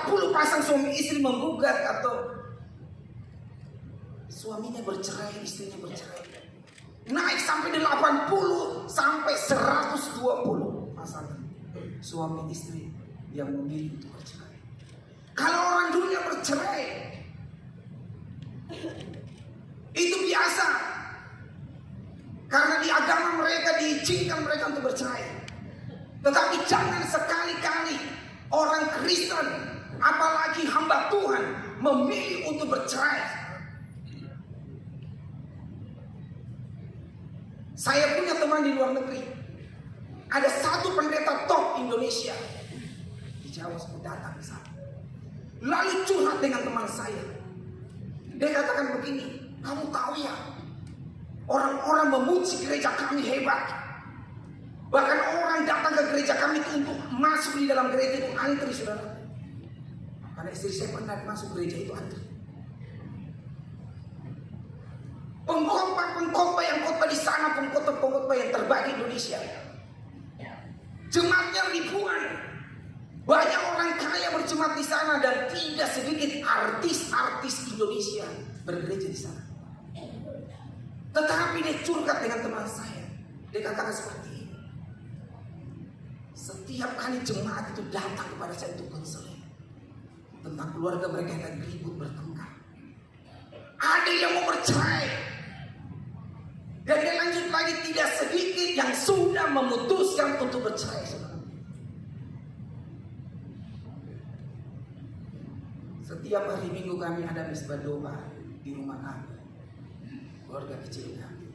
40 pasang suami istri menggugat atau suaminya bercerai, istrinya bercerai. Naik sampai 80 sampai 120 pasangan suami istri yang memilih untuk bercerai. Kalau orang dunia bercerai itu biasa, karena di agama mereka diizinkan mereka untuk bercerai. Tetapi jangan sekali-kali orang Kristen, apalagi hamba Tuhan, memilih untuk bercerai. Saya punya teman di luar negeri. Ada satu pendeta top Indonesia di Jawa, datang ke sana. Lalu curhat dengan teman saya. Dia katakan begini, kamu tahu ya, orang-orang memuji gereja kami hebat. Bahkan orang datang ke gereja kami itu untuk masuk di dalam gereja itu antri, saudara. Karena istri saya pernah masuk gereja itu antri. Pengkhotbah yang khotbah di sana, pengkhotbah yang terbaik di Indonesia. Jemaatnya ribuan. Banyak orang kaya berjemaat di sana dan tidak sedikit artis-artis Indonesia bergereja di sana. Tetapi dia curhat dengan teman saya. Dia katakan seperti ini. Setiap kali jemaat itu datang kepada saya untuk konseling tentang keluarga mereka yang ribut bertengkar, ada yang mau bercerai. Dan dia lanjut lagi, tidak sedikit yang sudah memutuskan untuk bercerai, saudara. Setiap hari Minggu kami ada misbah doa di rumah kami, keluarga kecil kami.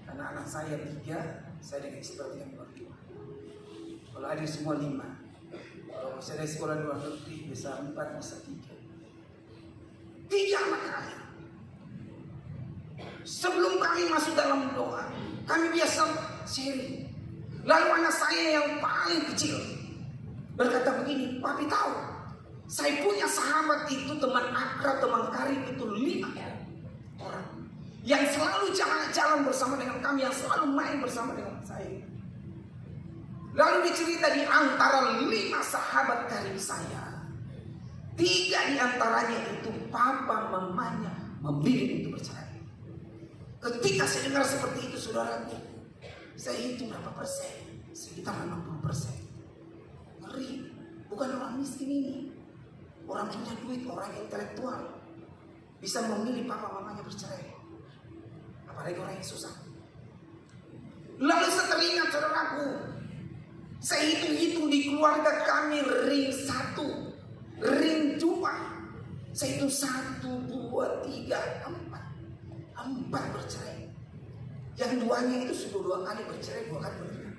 Karena anak saya 3, saya dengan istri yang berdua. Kalau adik semua 5. Kalau saya dari sekolah luar negeri bisa 4, bisa 3. 3 anak kami. Sebelum kami masuk dalam doa, kami biasa sharing. Lalu anak saya yang paling kecil berkata begini, papi tahu, saya punya sahabat itu, teman akrab, teman karib itu 5 orang yang selalu jalan-jalan bersama dengan kami, yang selalu main bersama dengan saya. Lalu dicerita di antara 5 sahabat karib saya, 3 di antaranya itu papa mamanya memilih untuk bercerai. Ketika saya dengar seperti itu, saudaraku, saya hitung berapa persen? Sekitar 60%. Ngeri. Bukan orang miskin ini, orang punya duit, orang intelektual, bisa memilih papa mamanya bercerai. Apalagi orang yang susah. Lalu saya teringat, saudaraku, saya hitung-hitung di keluarga kami ring 1, ring 2. Saya hitung 1, 2, 3, 4 bercerai. Yang 2-nya itu sudah 2 kali bercerai, 2 kali bercerai.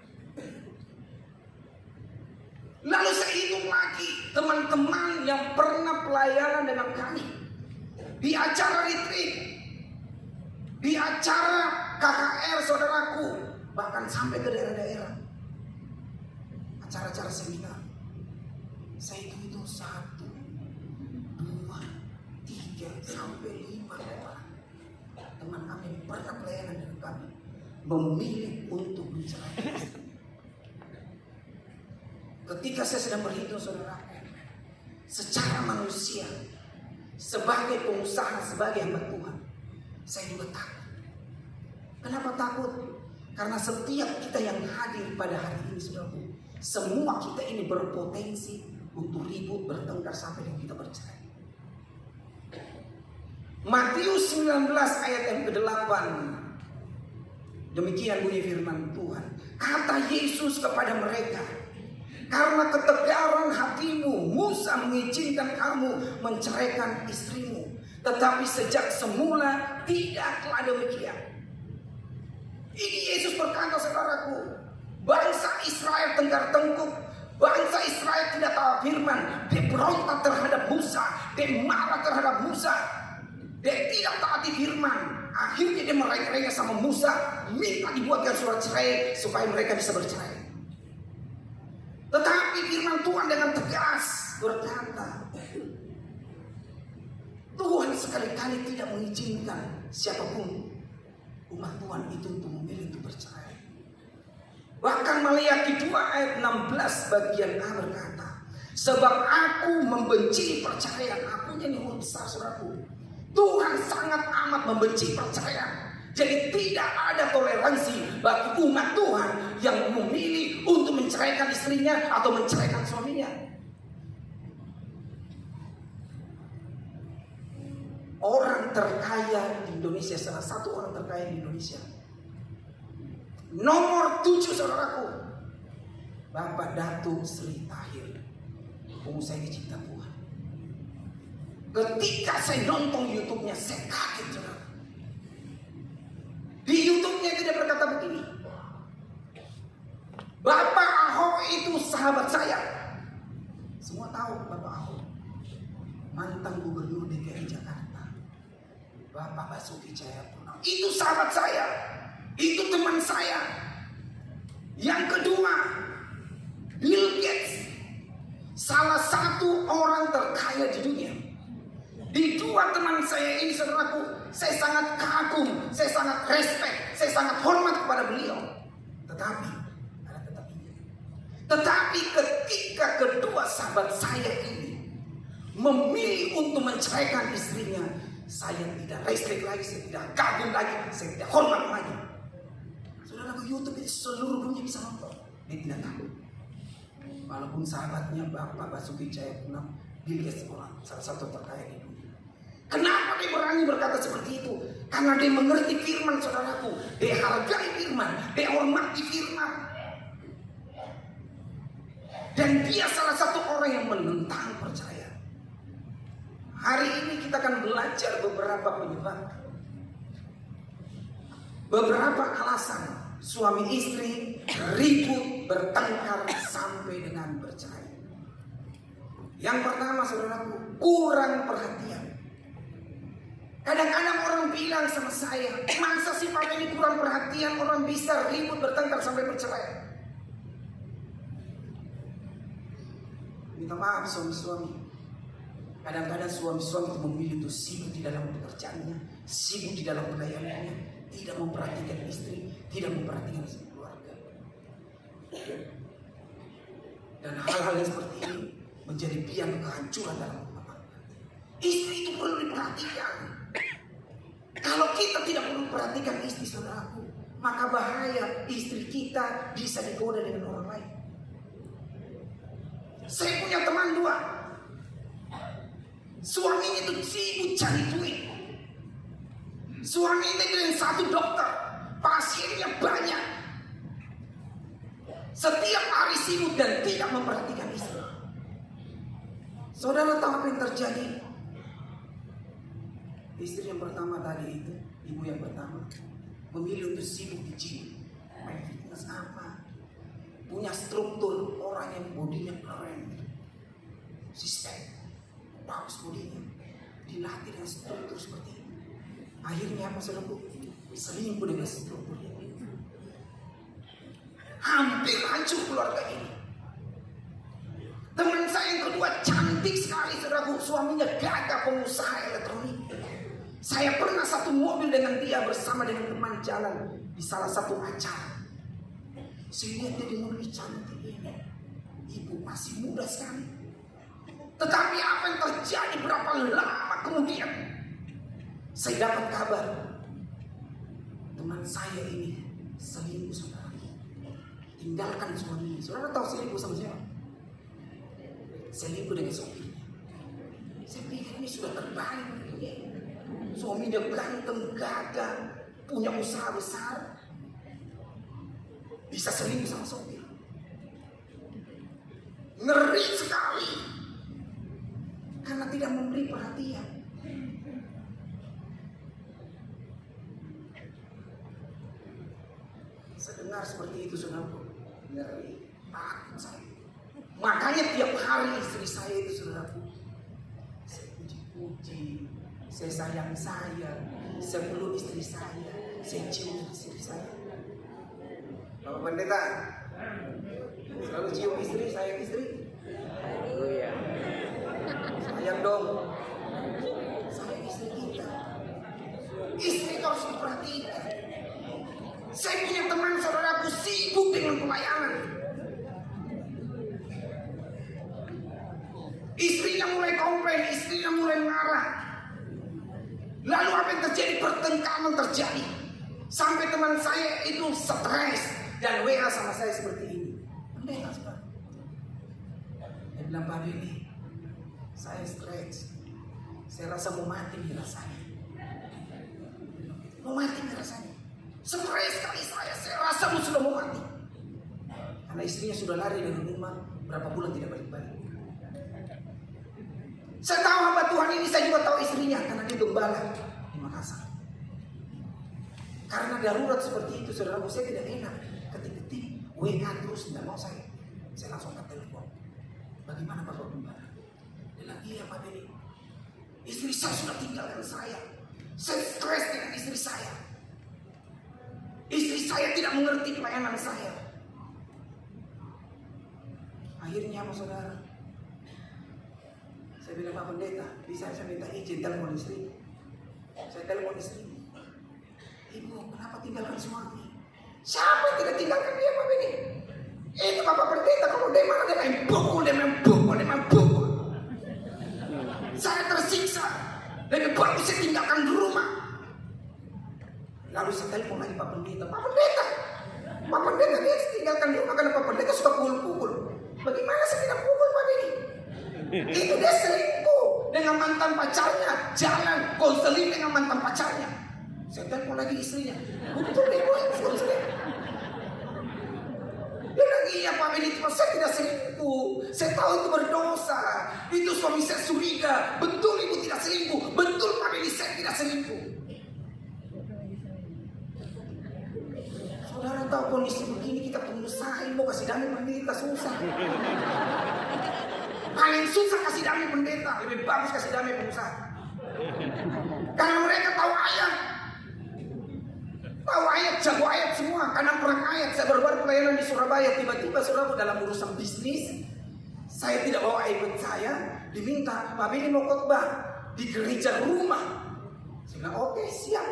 Lalu saya hitung lagi teman-teman yang pernah pelayanan dengan kami di acara retreat, di acara KKR, saudaraku, bahkan sampai ke daerah-daerah, acara-acara seminar. Saya hitung 1, 2, 3 sampai 5 orang teman kami yang pernah pelayanan dengan kami memilih untuk bercerai. Ketika saya sedang berhitung, saudara, secara manusia, sebagai pengusaha, sebagai hamba Tuhan, saya juga takut. Kenapa takut? Karena setiap kita yang hadir pada hari ini, saudara, semua kita ini berpotensi untuk ribut, bertengkar sampai dengan kita bercerai. Matius 19 ayat yang ke-8. Demikian bunyi firman Tuhan. Kata Yesus kepada mereka, karena ketegaran hatimu, Musa mengizinkan kamu menceraikan istrimu. Tetapi sejak semula tidaklah demikian. Ini Yesus berkata, saudaraku, bangsa Israel tengkar-tengkuk, bangsa Israel tidak tahu firman. Dia berontak terhadap Musa, dia marah terhadap Musa, dia tidak taati firman. Akhirnya dia merengek-rengek sama Musa, minta dibuatkan surat cerai supaya mereka bisa bercerai. Tetapi firman Tuhan dengan tegas berkata, Tuhan sekali-kali tidak mengizinkan siapapun umat Tuhan itu untuk memilih untuk bercerai. Bahkan Maliaki 2 ayat 16 bagian A berkata, Sebab aku membenci perceraian. Aku jadi huruf besar, saudaraku. Tuhan sangat amat membenci perceraian. Jadi tidak ada toleransi bagi umat Tuhan yang memilih untuk menceraikan istrinya atau menceraikan suaminya. Orang terkaya di Indonesia, salah satu orang terkaya di Indonesia, nomor 7, saudaraku, Bapak Datuk Sri Tahir, pengusaha dicinta Tuhan. Ketika saya nonton YouTube-nya, saya kaget, saudara. Di YouTube-nya dia berkata begini, Bapak Ahok itu sahabat saya. Semua tahu Bapak Ahok, mantan gubernur DKI Jakarta, Bapak Basuki Cahayapurnama. Itu sahabat saya, itu teman saya. Yang kedua, Bill Gates, salah satu orang terkaya di dunia. Di dua teman saya ini, saudaraku, saya sangat kagum, saya sangat respect, saya sangat hormat kepada beliau. Tetapi, ada tetapinya. Tetapi ketika kedua sahabat saya ini memilih untuk menceraikan istrinya, saya tidak respect lagi, saya tidak kagum lagi, saya tidak hormat lagi. Saudaraku, YouTube itu seluruh dunia bisa nonton. Dia tidak takut. Walaupun sahabatnya Bapak Basuki Cahayapurnama, Bill Gates, orang salah satu terkaya di dunia. Kenapa dia berani berkata seperti itu? Karena dia mengerti firman, saudaraku. Dia hargai firman, dia hormati firman. Dan dia salah satu orang yang menentang percaya. Hari ini kita akan belajar beberapa penyebab, beberapa alasan suami istri ribut, bertengkar sampai dengan bercerai. Yang pertama, saudaraku, kurang perhatian. Kadang-kadang orang bilang sama saya, masa sih Pak ini kurang perhatian, orang bisa ribut, bertengkar sampai bercerai. Minta maaf suami-suami. Kadang-kadang suami-suami itu memilih untuk sibuk di dalam pekerjaannya, sibuk di dalam pelayanannya, tidak memperhatikan istri, tidak memperhatikan keluarga. Dan hal-hal yang seperti ini menjadi biang kehancuran dalam rumah tangga. Istri itu perlu diperhatikan. Kalau kita tidak perlu perhatikan istri, saudaraku, maka bahaya istri kita bisa digoda dengan orang lain. Saya punya teman 2. Suaminya itu sibuk cari duit. Suaminya dengan satu dokter, pasiennya banyak. Setiap hari sibuk dan tidak memperhatikan istri. Saudara tahu apa yang terjadi? Istri yang pertama tadi itu, ibu yang pertama, memilih untuk sibuk di gym, main fitness apa, punya struktur orang yang bodinya keren, sistem, bagus bodinya, dilatih dengan struktur seperti ini. Akhirnya apa, saudaraku? Selingkuh dengan struktur ini. Hampir hancur keluarga ini. Teman saya yang kedua cantik sekali, saudaraku, suaminya gagah, pengusaha elektronik. Saya pernah satu mobil dengan dia bersama dengan teman jalan di salah satu acara. Saya lihat dia di mobil cantik ini. Ibu masih muda sekali. Tetapi apa yang terjadi berapa lama kemudian? Saya dapat kabar. Teman saya ini selingkuh, saudara. Tinggalkan suaminya. Saudara tahu selingkuh sama siapa? Selingkuh dengan sopirnya. Saya pikir ini sudah terbalik. Suaminya ganteng, gagah, punya usaha besar, bisa selingkuh sama sopir. Ngeri sekali. Karena tidak memberi perhatian. Saya dengar seperti itu, saudaraku. Ngeri, takut saya. Makanya tiap hari istri saya itu, saudaraku, saya puji-puji, saya sayang saya peluk istri saya cium istri saya. Bapak Pendeta selalu cium istri, sayang istri. Oh ya, sayang dong, sayang istri kita. Istri itu harus diperhatikan. Saya punya teman, saudaraku, sibuk dengan pelayanan. komplain, istrinya mulai marah. Lalu apa yang terjadi? Pertengkaran terjadi. Sampai teman saya itu stres dan WA sama saya seperti ini. Pendeta, saudara. Dia bilang, Pak Beni, saya stres. Saya rasa mau mati nih rasanya. Mau mati nih rasanya. Stres sekali saya rasa sudah mau mati. Karena istrinya sudah lari dari rumah, berapa bulan tidak balik-balik. Saya tahu hamba Tuhan ini, saya juga tahu istrinya karena dia gembala di Makassar. Karena darurat seperti itu, saudara, saya tidak enak ketik-ketik WA terus, tidak mau saya langsung ke telepon. Bagaimana Bapak Gembala? Dia bilang, iya Pak Beni, istri saya sudah tinggalkan saya stres dengan istri saya. Istri saya tidak mengerti pelayanan saya. Akhirnya apa saudara? Saya bilang, Pak Pendeta, bisa saya minta izin telepon istri? Saya telepon istri. Ibu, kenapa tinggalkan suami? Siapa yang tidak tinggalkan dia Pak Beni? Itu Bapak Pendeta, kalau dia marah dia main pukul. Saya tersiksa. Lebih bagus saya tinggalkan di rumah. Lalu saya telepon lagi Pak Pendeta. Pak Pendeta dia tinggalkan di rumah karena Pak Pendeta suka pukul. Bagaimana saya tidak pukul Pak Beni? Itu dia selingkuh dengan mantan pacarnya, jalan konseling dengan mantan pacarnya. Saya telepon lagi istrinya. Betul ibu, konseling. Dia bilang, iya Pak Beni, saya tidak selingkuh. Saya tahu itu berdosa. Itu suami saya curiga. Betul ibu tidak selingkuh. Betul Pak Beni, saya tidak selingkuh. Saudara tahu kondisi begini, kita pengusaha mau kasih damai pendeta susah. Paling susah kasih damai pendeta, lebih bagus kasih damai pengusaha. Karena mereka tahu ayat, jago ayat semua. Karena perang ayat, saya baru pelayanan di Surabaya. Tiba-tiba saudara dalam urusan bisnis, saya tidak bawa iPad saya, diminta Pak Beni mau khotbah di gereja rumah. Saya bilang oke, siap.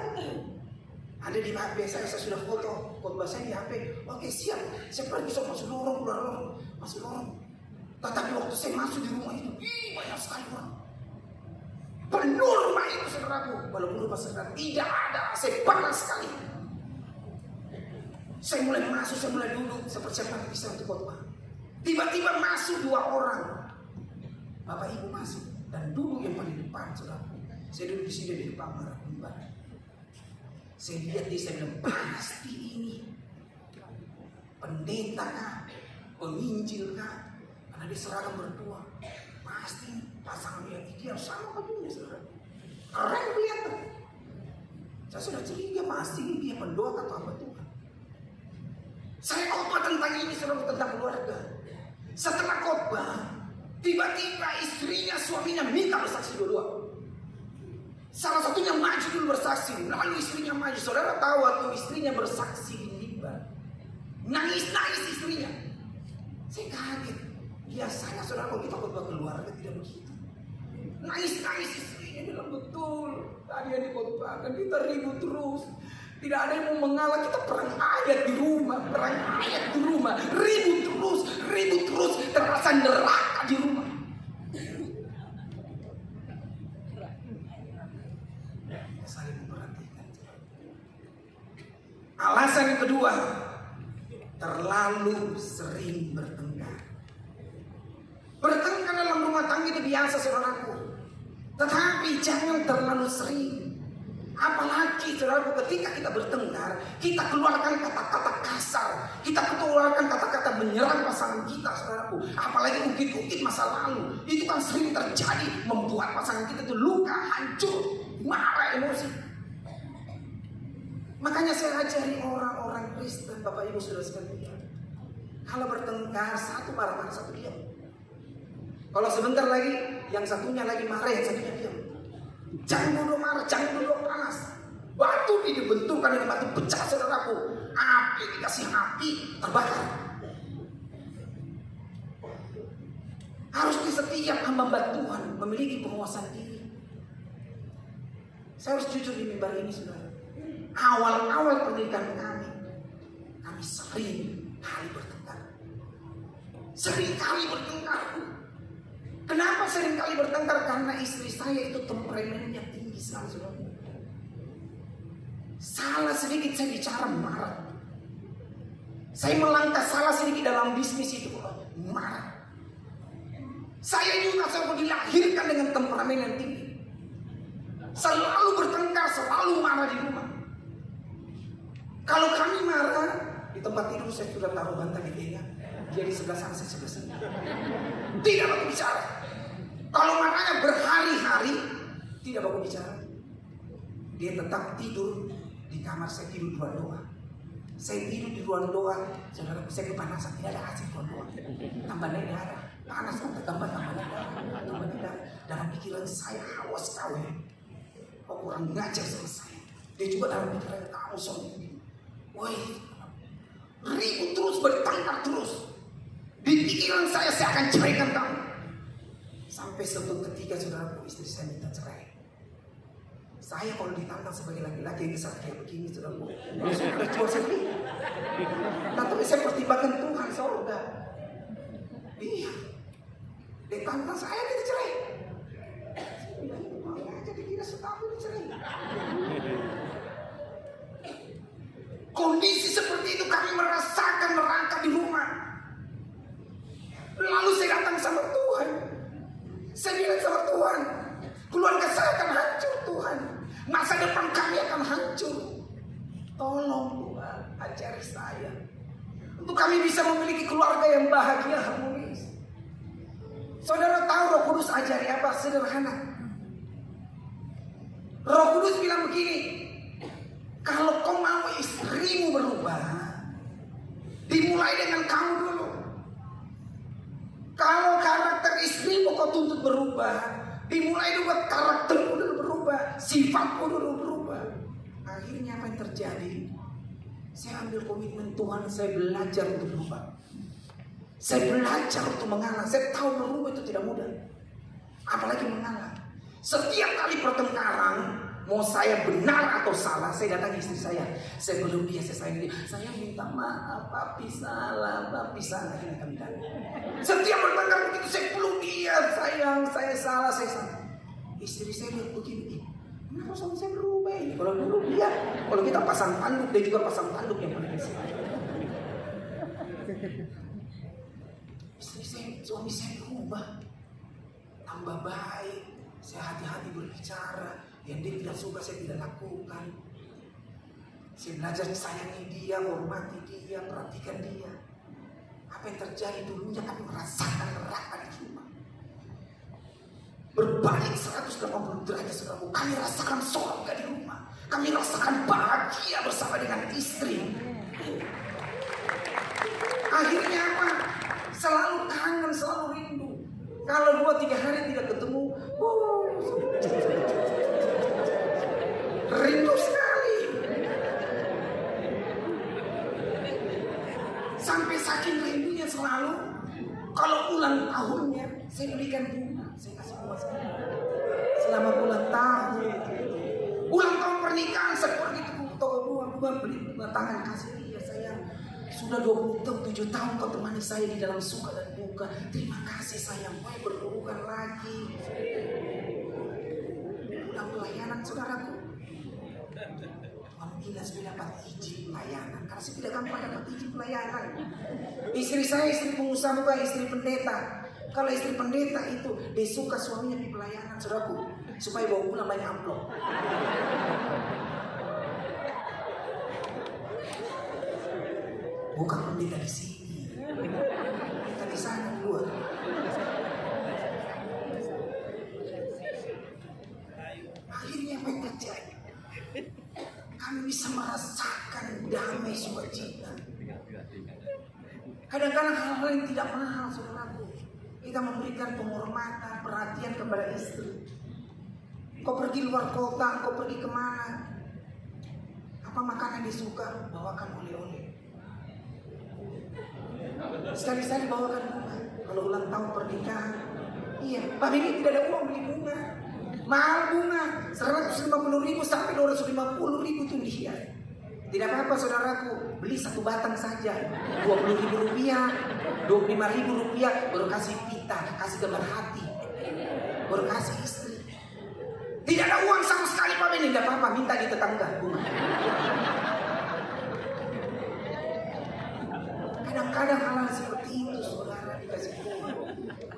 Ada di HP saya sudah foto khotbah saya di HP. Oke, siap. Saya pergi masuk lorong, keluar lorong, masuk lorong. Tetapi waktu saya masuk di rumah itu, banyak sekali orang. Penuh rumah itu saudaraku. Walaupun rumah saudara tidak ada AC, panas sekali. Saya mulai masuk, saya mulai duduk, saya persiapkan bisa untuk khotbah. Tiba-tiba masuk 2 orang. Bapak Ibu masuk dan duduk yang paling depan saudaraku. Saya duduk di sini di depan marah. Saya lihat dia, saya bilang, pasti ini pendeta kah, penginjil kah? Karena dia seragam berdua. Pasti pasangan yang ideal sama kamunya saudara. Keren kelihatan. Saya sudah curiga pasti dia pendoa atau apa Tuhan. Saya khotbah tentang ini saudara, tentang keluarga. Setelah khotbah, tiba-tiba istrinya, suaminya minta bersaksi dua-dua. Salah satunya maju dulu bersaksi, lalu istrinya maju. Saudara tahu waktu istrinya bersaksi di mimbar, nangis istrinya. Saya kaget. Biasanya saudara kalau kita khotbah keluarga tidak begitu. Nangis istrinya bilang betul. Tadi yang dikhotbahkan kita ribut terus. Tidak ada yang mau mengalah, kita perang ayat di rumah, ribut terus, terasa neraka di rumah. Saling memperhatikan. Alasan yang kedua, terlalu sering bertengkar. Bertengkar dalam rumah tangga itu biasa saudaraku. Tetapi jangan terlalu sering. Apalagi saudaraku ketika kita bertengkar, kita keluarkan kata-kata kasar, kita keluarkan kata-kata menyerang pasangan kita saudaraku. Apalagi ungkit-ungkit masa lalu, itu kan sering terjadi, membuat pasangan kita itu luka, hancur, marah, emosi. Makanya saya ajari orang-orang Kristen, Bapak Ibu Saudara sekalian, kalau bertengkar satu marah, satu diam. Kalau sebentar lagi yang satunya lagi marah, yang satunya diam. Jangan dulu marah, jangan dulu panas. Batu dibenturkan dengan batu pecah saudaraku. Api dikasih api terbakar. Harus di setiap hamba Tuhan memiliki penguasaan diri. Saya harus jujur di mimbar ini saudara. Awal-awal pernikahan kami sering kali bertengkar. Kenapa seringkali bertengkar? Karena istri saya itu temperamennya tinggi sekali, saudara. Salah sedikit saya bicara marah. Saya melangkah salah sedikit dalam bisnis itu marah. Saya juga selalu dilahirkan dengan temperamen yang tinggi. Selalu bertengkar, selalu marah di rumah. Kalau kami marah, di tempat tidur saya sudah taruh bantal di telinga. Dia di sebelah sana, saya sebelah sana. Tidak baku bicara. Kalau marahnya berhari-hari, tidak baku bicara. Dia tetap tidur di kamar, saya tidur di ruang doa. Saya tidur di ruang doa, saudara, saya kepanasan, tidak ada AC di ruang doa. Tambah naik darah, panas tambah naik darah. Dalam pikiran saya hawas kawin. Kok kurang ngajar sama saya. Dia juga dalam pikiran kamu soalnya ini. Woi, ribut terus, bertengkar terus. Di pikiran saya akan ceraikan kamu. Sampai suatu ketika saudara, istri saya minta cerai. Saya kalau ditantang sebagai laki-laki yang besar kayak begini, saudara, sudah jual sendiri. Tapi saya pertimbangkan Tuhan, saudara. Iya, ditantang saya kita cerai. Jadi kira setahun cerai. Kondisi seperti itu kami merasakan neraka di rumah. Lalu saya datang sama Tuhan. Saya bilang sama Tuhan, keluarga saya akan hancur Tuhan. Masa depan kami akan hancur. Tolong Tuhan, ajari saya. Untuk kami bisa memiliki keluarga yang bahagia, harmonis. Saudara tahu Roh Kudus ajari apa? Sederhana. Roh Kudus bilang begini, kalau kau mau istrimu berubah, dimulai dengan kamu dulu. Kalau karakter istrimu kau tuntut berubah, dimulai juga karaktermu dulu berubah, sifatmu dulu berubah. Akhirnya apa yang terjadi? Saya ambil komitmen Tuhan, saya belajar untuk berubah. Saya belajar untuk mengalah. Saya tahu berubah itu tidak mudah, apalagi mengalah. Setiap kali pertengkaran, mau saya benar atau salah, saya datang istri saya. Saya belum biasa sayang dia. Saya minta maaf, papi salah, papi salah. Ini kami datang. Setiap bertengkar begitu saya belum dia, sayang, saya salah, saya salah. Istri saya lihat begini, kenapa suami saya berubah ini? Kalau dulu dia, kalau kita pasang tanduk, dia juga pasang tanduk yang paling besar. Istri saya, suami saya berubah, tambah baik. Saya hati-hati berbicara. Yang dia tidak suka saya tidak lakukan. Saya belajar sayangi dia, hormati dia, perhatikan dia. Apa yang terjadi dulunya kami merasakan neraka di rumah. Berbalik 180 derajat saudara. Kami rasakan surga di rumah. Kami rasakan bahagia bersama dengan istri. Akhirnya apa? Selalu kangen, selalu rindu. Kalau 2-3 hari tidak ketemu, rindu sekali. Sampai saking rindunya selalu, kalau ulang tahunnya, saya belikan bunga. Saya kasih bunga sekali. Selama ulang tahun. Ulang tahun pernikahan, saya pergi ke toko bunga, beli bunga tangan, kasih dia, sayang. Sudah 27 tahun kau temani saya di dalam suka dan duka. Terima kasih sayang, mau berhubungan lagi. Udah pelayanan saudaraku. Alhamdulillah saya dapat izin pelayanan. Karena saya tidak gampang dapat izin pelayanan. Istri saya istri pengusaha, bukan istri pendeta. Kalau istri pendeta itu dia suka suaminya di pelayanan saudaraku, supaya bawa pulang banyak amplop. Bukan pendeta di sini, pendeta di sana luar. Akhirnya apa yang terjadi? Kami bisa merasakan damai sukacita. Kadang-kadang hal-hal yang tidak mahal, saudaraku. Kita memberikan penghormatan, perhatian kepada istri. Kau pergi luar kota, kau pergi kemana? Apa makanan disuka? Bawakan oleh-oleh. Sekali-sekali bawakan bunga. Kalau ulang tahun pernikahan, iya, Pak ini tidak ada uang beli bunga. Mahal bunga, 150.000 sampai 250.000 itu dihias. Tidak apa-apa saudaraku, beli satu batang saja, 20.000 rupiah, 25.000 rupiah, baru kasih pita, kasih gambar hati. berkasih istri. Tidak ada uang sama sekali Pak Beni, tidak apa-apa, minta di tetangga. Kadang-kadang hal seperti itu saudara dikasih Tuhan.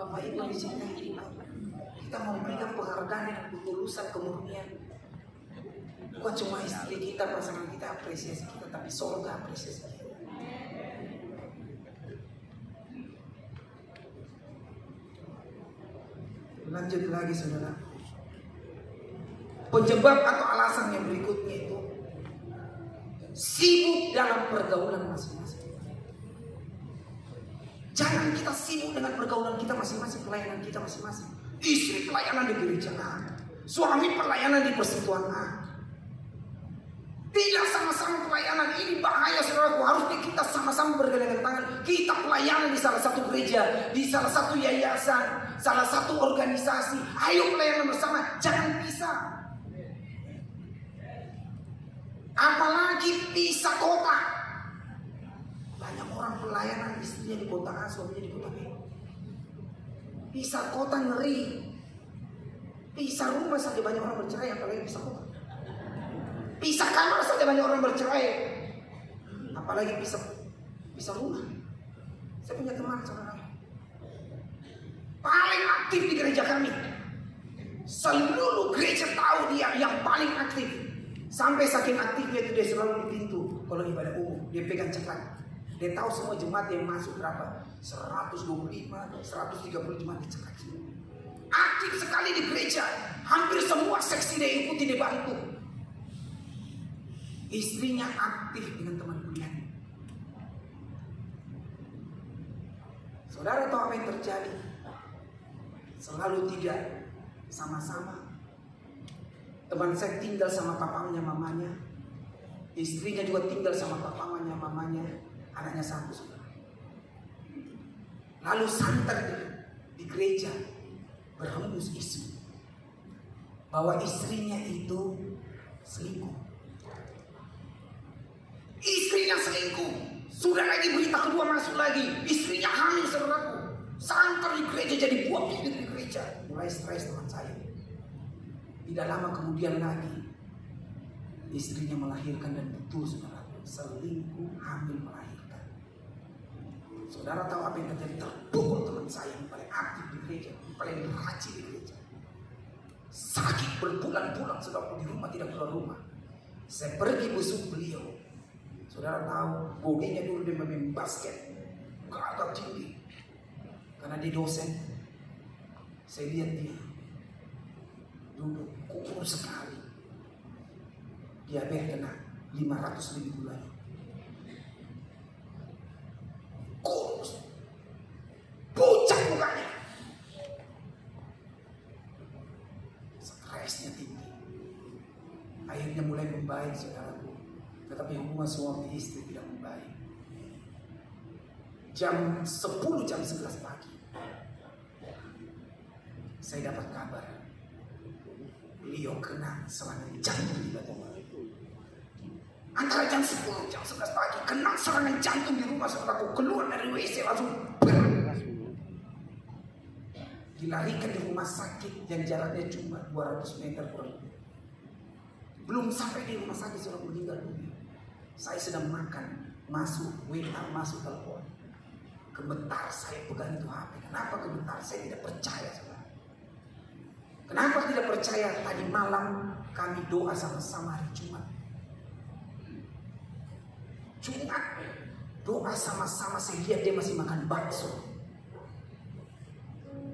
Bapak Ibu di sini kita memberikan penghargaan dan ketulusan kemurnian. Bukan cuma istri kita, pasangan kita apresiasi kita, tapi surga apresiasi kita. Lanjut lagi saudara. Penyebab atau alasan yang berikutnya itu sibuk dalam pergaulan masing-masing. Jangan kita sibuk dengan pergaulan kita masing-masing, pelayanan kita masing-masing. Istri pelayanan di gereja A, suami pelayanan di persekutuan A. Tidak sama-sama pelayanan, ini bahaya saudaraku. Harusnya kita sama-sama bergandengan tangan. Kita pelayanan di salah satu gereja, di salah satu yayasan, salah satu organisasi. Ayo pelayanan bersama, jangan pisah. Apalagi pisah kota. Banyak orang pelayanan istrinya di kota A, suaminya di kota B. Pisah kota ngeri. Pisah rumah saja banyak orang bercerai, apalagi pisah kota. Pisah kamar saja banyak orang bercerai, apalagi pisah rumah. Saya punya teman saudara, paling aktif di gereja kami. Seluruh gereja tahu dia yang paling aktif. Sampai saking aktifnya itu dia selalu di pintu kalau ibadah umum. Dia pegang cekat. Dia tahu semua jemaat yang masuk berapa. 125, 130 jemaat di cekat. Aktif sekali di gereja. Hampir semua seksi dia ikuti, dia bantu. Istrinya aktif dengan teman kuliahnya. Saudara tahu apa yang terjadi? Selalu tidak sama-sama. Teman saya tinggal sama papanya, mamanya. Istrinya juga tinggal sama papanya, mamanya. Anaknya satu saudara. Lalu santer di gereja berhembus isu bahwa istrinya itu selingkuh. Istrinya selingkuh. Sudah lagi berita kedua masuk lagi. Istrinya hamil saudaraku. Santer di gereja jadi buah bibir di gereja. Mulai stres teman saya. Tidak lama kemudian lagi istrinya melahirkan dan betul saudaraku. Selingkuh, hamil, melahirkan. Saudara tahu apa yang terjadi? Terpukul teman saya yang paling aktif di gereja, yang paling rajin di gereja. Sakit berbulan-bulan saudaraku, di rumah tidak keluar rumah. Saya pergi busuk beliau. Saudara tahu, bodinya dulu dia main basket, agak tinggi. Karena dia dosen, saya lihat dia duduk kurus sekali. Diabetes kena 500 lebih gula. Kurus, pucat mukanya, stresnya tinggi. Akhirnya mulai membaik saudaraku. Tetapi hubungan suami istri tidak membaik. Jam 10, jam 11 pagi saya dapat kabar beliau kena serangan jantung tiba-tiba. Antara jam 10, jam 11 pagi kena serangan jantung di rumah saudaraku. Keluar dari WC langsung dilarikan di rumah sakit yang jaraknya cuma 200 meter kurang lebih. Belum sampai di rumah sakit sudah meninggal dunia. Saya sedang makan, masuk WA, masuk telepon. Gemetar saya pegang itu HP. Kenapa gemetar? Saya tidak percaya saudara. Kenapa tidak percaya? Tadi malam kami doa sama-sama hari Jumat. Doa sama-sama, saya lihat dia masih makan bakso.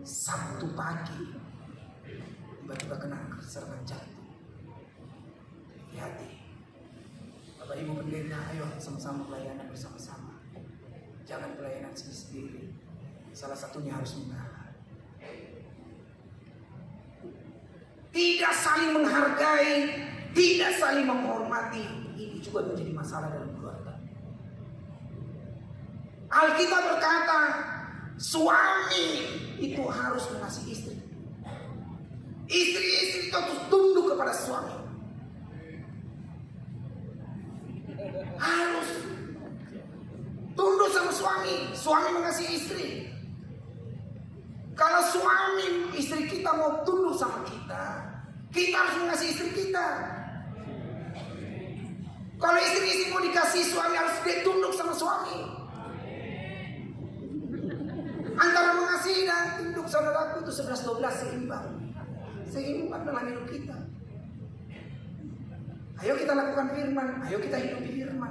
Sabtu pagi tiba-tiba kena serangan jantung. Hati-hati. Bapak Ibu pendeta, ayo sama-sama pelayanan bersama-sama. Jangan pelayanan sendiri. Salah satunya harus mengalah. Tidak saling menghargai, tidak saling menghormati. Ini juga menjadi masalah dalam keluarga. Alkitab berkata, suami itu harus mengasihi istri. Istri-istri itu harus tunduk kepada suami. Harus tunduk sama suami. Suami mengasihi istri. Kalau suami istri kita mau tunduk sama kita, kita harus mengasihi istri kita. Kalau istri mau dikasih, suami harus dia tunduk sama suami. Antara mengasihi dan tunduk, saudaraku, itu 11-12 seimbang. Seimbang dalam hidup kita. Ayo kita lakukan firman, ayo kita hidupi firman.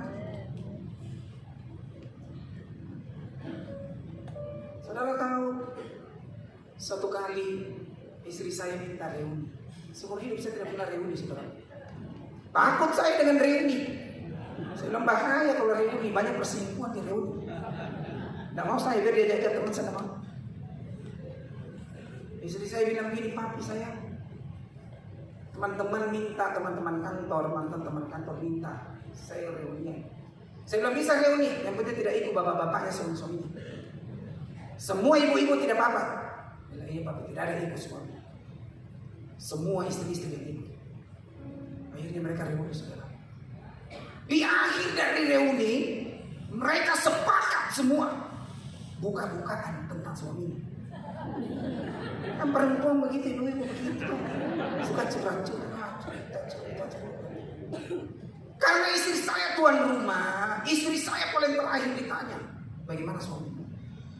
Saudara tahu, suatu kali istri saya minta reuni. Seumur hidup saya tidak pernah reuni, saudara. Takut saya dengan reuni. Saya bilang bahaya kalau reuni, banyak perselingkuhan di reuni. Tidak mau saya biar dia jaga teman saya, mau. Istri saya bilang gini, papi saya, teman-teman minta, teman-teman kantor minta saya reuni. Saya bilang bisa reuni, yang penting tidak ikut bapak-bapaknya, suami-suaminya. Semua ibu-ibu tidak apa-apa. Bilang iya papi, tidak ada ikut suami. Semua istri-istri yang ikut. Akhirnya mereka reuni, saudara. Di akhir dari reuni, mereka sepakat semua buka-bukaan tentang suaminya. Kan perempuan begitu, ibu-ibu begitu, suka curhat-curhat. Karena istri saya tuan rumah, istri saya paling terakhir ditanya, bagaimana suamimu?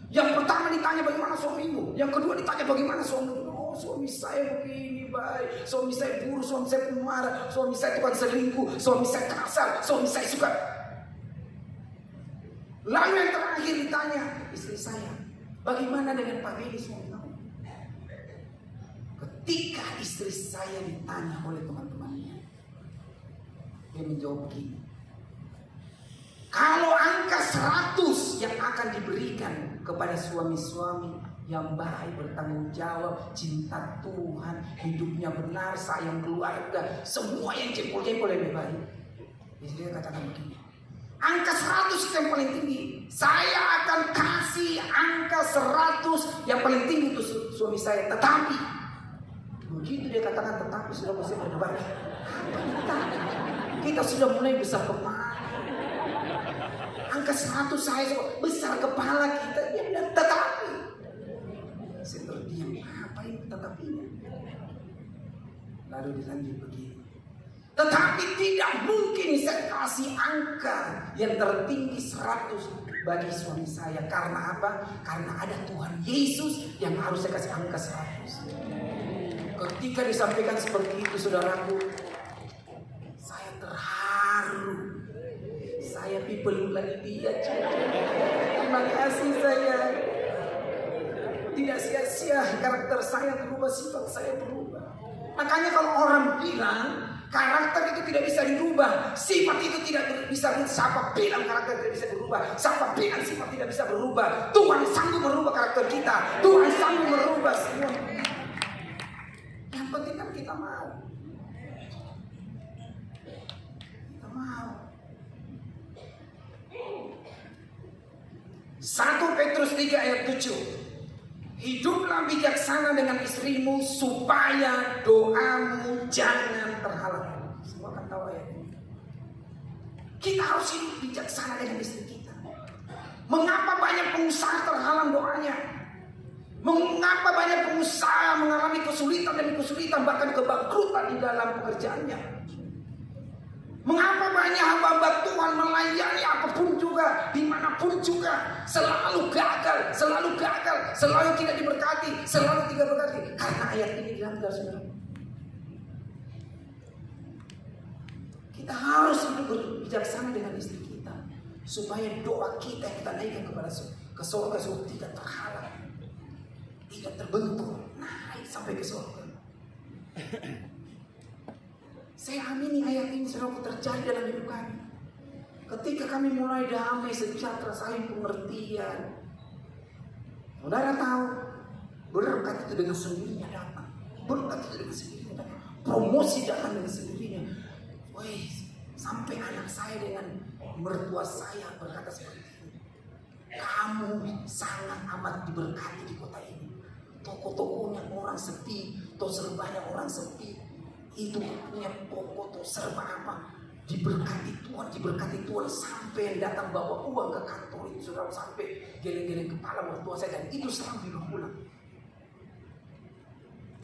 Yang pertama ditanya bagaimana suamimu, yang kedua ditanya bagaimana suamimu. Oh, suami saya begini baik, suami saya buruk, suami saya pemarah, suami saya tukang selingkuh, suami saya kasar, suami saya suka. Lalu yang terakhir ditanya istri saya, bagaimana dengan Pak Beni suami kamu? Ketika istri saya ditanya oleh teman-temannya, dia menjawab begini, kalau angka 100 yang akan diberikan kepada suami-suami yang baik, bertanggung jawab, cinta Tuhan, hidupnya benar, sayang keluarga, semua yang jempol-jempol lebih baik. Istri dia katakan begini, angka 100 itu yang paling tinggi. Saya akan kasih angka 100 yang paling tinggi untuk suami saya. Tetapi begitu dia katakan tetapi, sudah mesti berdebat. Kita sudah mulai besar kepala. Angka 100 saya besar kepala kita. Dia bilang tetapi. Saya terdiam, apa ini tetapinya? Lalu dilanjut begini, tetapi tidak mungkin saya kasih angka yang tertinggi 100 bagi suami saya. Karena apa? Karena ada Tuhan Yesus yang harus saya kasih angka 100. Ketika disampaikan seperti itu, saudaraku, saya terharu. Saya peluk lagi dia. Terima kasih saya. Tidak sia-sia karakter saya berubah, sifat saya berubah. Makanya kalau orang bilang karakter itu tidak bisa dirubah, sifat itu tidak bisa berubah. Siapa bilang karakter tidak bisa berubah? Siapa bilang sifat tidak bisa berubah? Tuhan sanggup merubah karakter kita. Tuhan sanggup merubah semua. Yang penting kan kita mau. Kita mau. 1 Petrus 3 ayat 7. Hiduplah bijaksana dengan istrimu supaya doamu jangan terhalang. Semua kan tahu ayat ini. Kita harus hidup bijaksana dengan istri kita. Mengapa banyak pengusaha terhalang doanya? Mengapa banyak pengusaha mengalami kesulitan demi kesulitan, bahkan kebangkrutan di dalam pekerjaannya? Mengapa banyak hamba Tuhan melayani apapun juga, dimanapun juga, selalu gagal, selalu tidak diberkati, selalu tidak berkati? Karena ayat ini dilanggar, saudara. Kita harus hidup bijaksana dengan istri kita, supaya doa kita yang kita naikkan kepada ke surga tidak terhalang, tidak terbentur, naik sampai ke surga. Saya amini ayat ini selalu terjadi dalam hidup kami. Ketika kami mulai damai, sejahtera, saling pengertian. Saudara tahu, berkat itu dengan sendirinya datang. Berkat itu dengan sendirinya datang. Promosi datang dengan sendirinya. Wih, sampai anak saya dengan mertua saya berkata seperti ini. Kamu sangat amat diberkati di kota ini. Toko-tokonya orang sepi, serbanyak orang sepi. Itu punya pokok tuh serba apa, diberkati Tuhan sampai datang bawa uang ke kantor itu, saudara, sampai geleng-geleng kepala mertua saya, dan itu selalu diulang-ulang.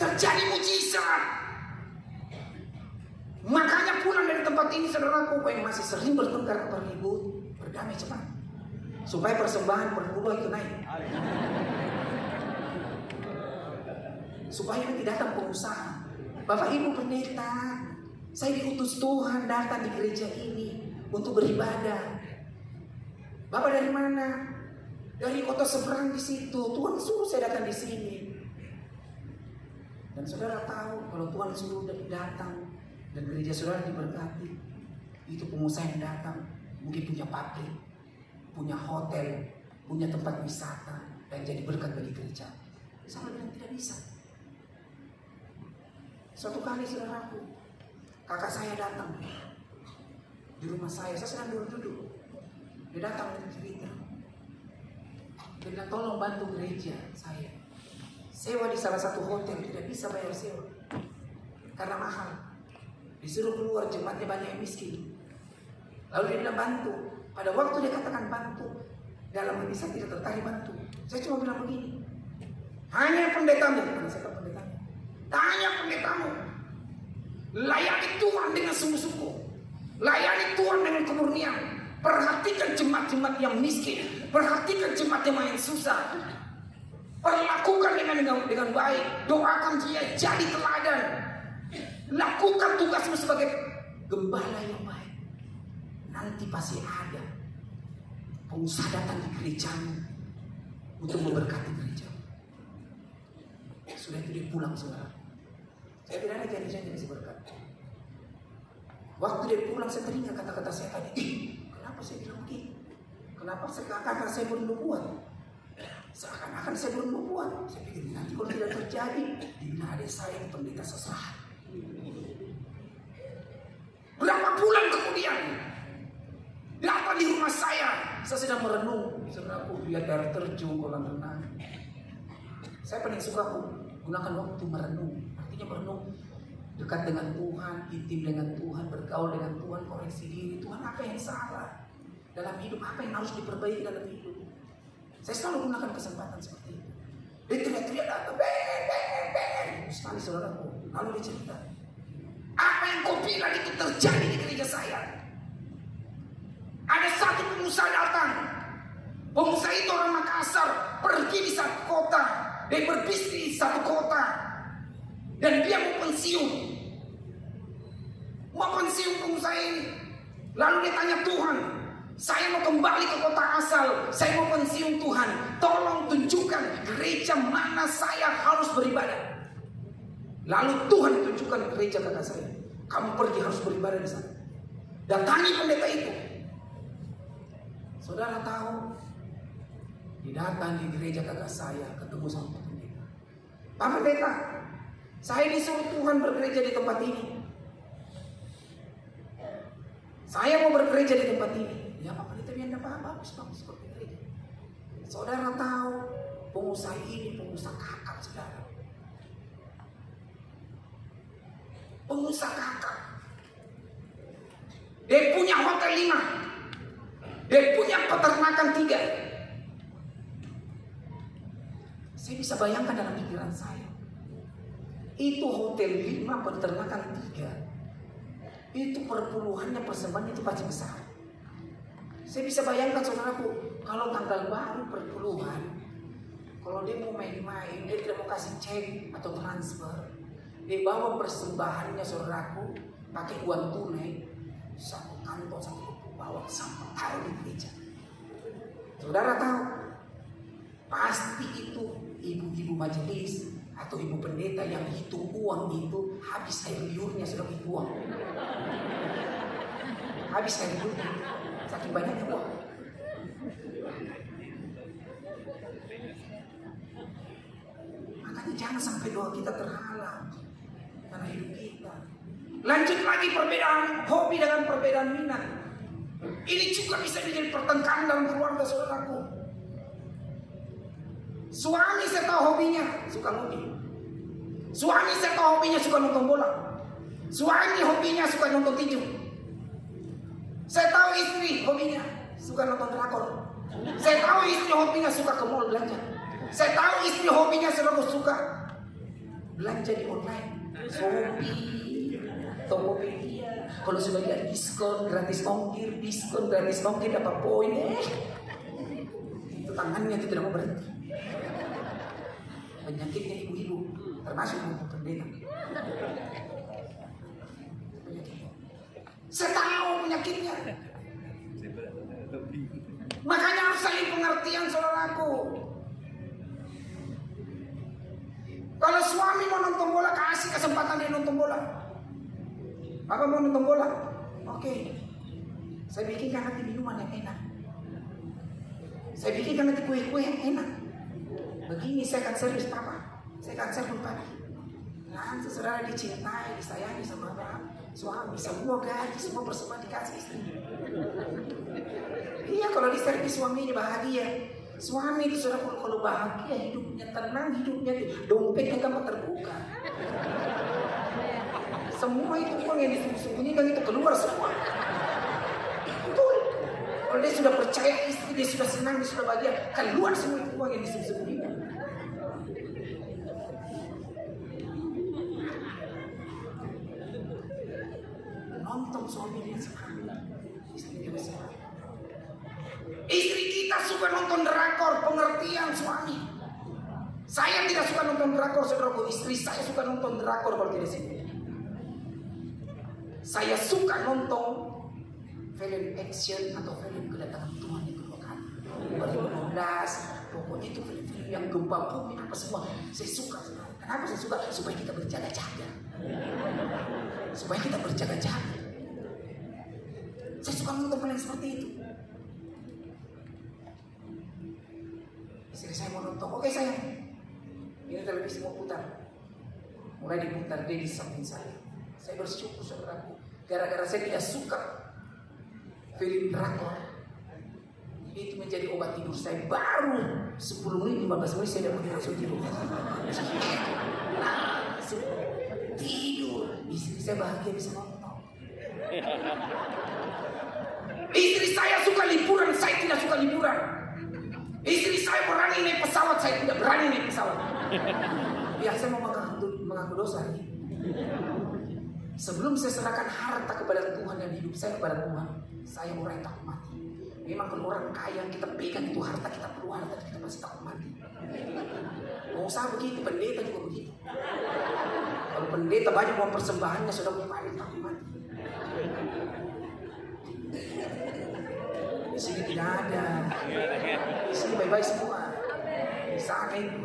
Terjadi mujizat. Makanya pulang dari tempat ini saudaraku, yang masih sering bertengkar, berribut, berdamai cepat. Supaya persembahan perpuluhan itu naik. Supaya nanti datang pengusaha. Bapak Ibu pendeta, saya diutus Tuhan datang di gereja ini untuk beribadah. Bapak dari mana? Dari kota seberang di situ. Tuhan suruh saya datang di sini. Dan saudara tahu kalau Tuhan suruh datang dan gereja saudara diberkati, itu pengusaha yang datang mungkin punya pabrik, punya hotel, punya tempat wisata dan jadi berkat bagi gereja. Saya bilang tidak bisa. Suatu kali saudaraku, kakak saya datang di rumah saya sedang duduk. Dia datang dan cerita. Dia bilang tolong bantu gereja saya. Sewa di salah satu hotel, tidak bisa bayar sewa karena mahal. Disuruh keluar, jemaatnya banyak yang miskin. Lalu dia bilang bantu. Pada waktu dia katakan bantu, dalam hati saya tidak tertarik bantu. Saya cuma bilang begini, hanya pendetamu, karena saya tahu pendetanya. Tanya pendetamu, layani Tuhan dengan sungguh-sungguh, layani Tuhan dengan kemurnian. Perhatikan jemaat-jemaat yang miskin, perhatikan jemaat yang susah. Perlakukan dengan baik, doakan dia jadi teladan. Lakukan tugasmu sebagai gembala yang baik. Nanti pasti ada pengusaha datang di gerejamu untuk memberkati gereja. Sudah itu dia pulang saudara. Saya tidak ada janji-janji yang berkat. Waktu dia pulang saya teringat kata-kata saya tadi. Kenapa saya bilang begini? Kenapa seakan-akan saya bernubuat? Seakan-akan saya bernubuat. Saya pikir nanti kalau tidak terjadi, dibina adik saya yang pendeta sesat. Berapa bulan kemudian datang di rumah saya sedang merenung. Saudaraku, lihat air terjun, kolam renang. Saya paling suka gunakan waktu merenung. Artinya merenung dekat dengan Tuhan, intim dengan Tuhan, bergaul dengan Tuhan, koreksi diri. Tuhan apa yang salah dalam hidup, apa yang harus diperbaiki dalam hidup. Saya selalu gunakan kesempatan seperti itu. Dia teriak-teriak datang, ben. Sekali saudaraku, lalu dia cerita, apa yang kau bilang itu terjadi di gereja saya. Ada satu pengusaha datang. Pengusaha itu orang Makassar, pergi di satu kota, dia berbisnis di satu kota, dan dia mau pensiun. Mau pensiun pengusaha ini. Lalu dia tanya Tuhan, saya mau kembali ke kota asal, saya mau pensiun Tuhan, tolong tunjukkan gereja mana saya harus beribadah. Lalu Tuhan tunjukkan gereja kakak saya, kamu pergi harus beribadah di sana. Datangi pendeta itu. Saudara tahu, didatang di gereja kakak saya, ketemu sama pendeta. Pak pendeta, saya disuruh Tuhan bergereja di tempat ini. Saya mau bergereja di tempat ini. Ya Pak pendeta, biar bagus seperti gereja. Saudara tahu, pengusaha ini pengusaha kakak saudara. Pengusaha kakak. Dia punya hotel 5. Dia punya peternakan 3. Saya bisa bayangkan dalam pikiran saya. Itu hotel 5, peternakan 3. Itu perpuluhannya, persembahannya itu pasti besar. Saya bisa bayangkan saudaraku, kalau tanggal baru perpuluhan, kalau dia mau main-main, dia tidak mau kasih cek atau transfer, dia bawa persembahannya saudaraku, pakai uang tunai, satu kantong satu bawa sampai taruh di gereja. Saudara tahu, pasti itu ibu-ibu majelis atau ibu pendeta yang hitung uang itu habis air liurnya sudah uang. Habis air liurnya, saking banyaknya uang. Makanya jangan sampai doa kita terhalang karena hidup kita. Lanjut lagi perbedaan hobi dengan perbedaan minat. Ini juga bisa menjadi pertengkaran dalam keluarga saudaraku. Suami saya tahu hobinya suka ngopi. Suami saya tahu hobinya suka nonton bola. Suami hobinya suka nonton tinju. Saya tahu istri hobinya suka nonton drakor. Saya tahu istri hobinya suka ke mall belanja. Saya tahu istri hobinya suka belanja di online, Shopee, Tokopedia. Kalau sudah lihat diskon gratis ongkir dapat poin, itu tangannya itu tidak mau berhenti. Penyakitnya ibu-ibu, termasuk ibu pendeta. Saya tahu penyakitnya. Makanya harus saling pengertian, saudaraku. Kalau suami mau nonton bola, kasih kesempatan dia nonton bola. Apa mau nonton bola? Oke. Saya bikinkan nanti minuman yang enak. Saya bikinkan nanti kue-kue yang enak. Begini saya akan servis papa. Saya akan servis papa. Nanti saudara dicintai, disayangi sama suami. Semua gaji, semua persembahan dikasih istri. Iya, kalau diservis suami ini bahagia. Suami itu sudah kalau bahagia hidupnya, tenang hidupnya, dompetnya gampang terbuka. Semua itu uang yang disembunyikan itu keluar semua. Betul. Kalau dia sudah percaya istri, dia sudah senang, dia sudah bahagia, keluar semua itu uang yang disembunyikan. Nonton suaminya senang, istrinya senang. Istri kita suka nonton drakor, pengertian suami. Saya tidak suka nonton drakor, saudaraku. Istri saya suka nonton drakor kalau tidak sini. Saya suka nonton film action atau film kedatangan Tuhan yang kedua kali 2016. Pokoknya itu film-film yang gempa bumi apa semua. Saya suka. Kenapa saya suka? Supaya kita berjaga-jaga. Supaya kita berjaga-jaga. Saya suka nonton film seperti itu. Istri saya mau nonton, oke sayang, ini televisi mau putar. Mulai diputar, dia di samping saya. Saya bersyukur saudaraku, gara-gara saya tidak suka film drakor, itu menjadi obat tidur saya. Baru 10 menit, 15 menit saya dapat langsung tidur. Langsung tidur. Istri saya bahagia bisa nonton. Istri saya suka liburan, saya tidak suka liburan. Istri saya berani naik pesawat, saya tidak berani naik pesawat. Biar saya mau mengaku dosa. Sebelum saya serahkan harta kepada Tuhan dan hidup saya kepada Tuhan, saya orang yang takut mati. Memang kalau orang kaya kita pegang itu harta, kita perlu harta, kita pasti takut mati. Mau usaha begitu, pendeta juga begitu. Kalau pendeta banyak uang persembahannya, sudah paling takut mati. Di sini tidak ada. Di sini baik-baik semua. Di sana itu.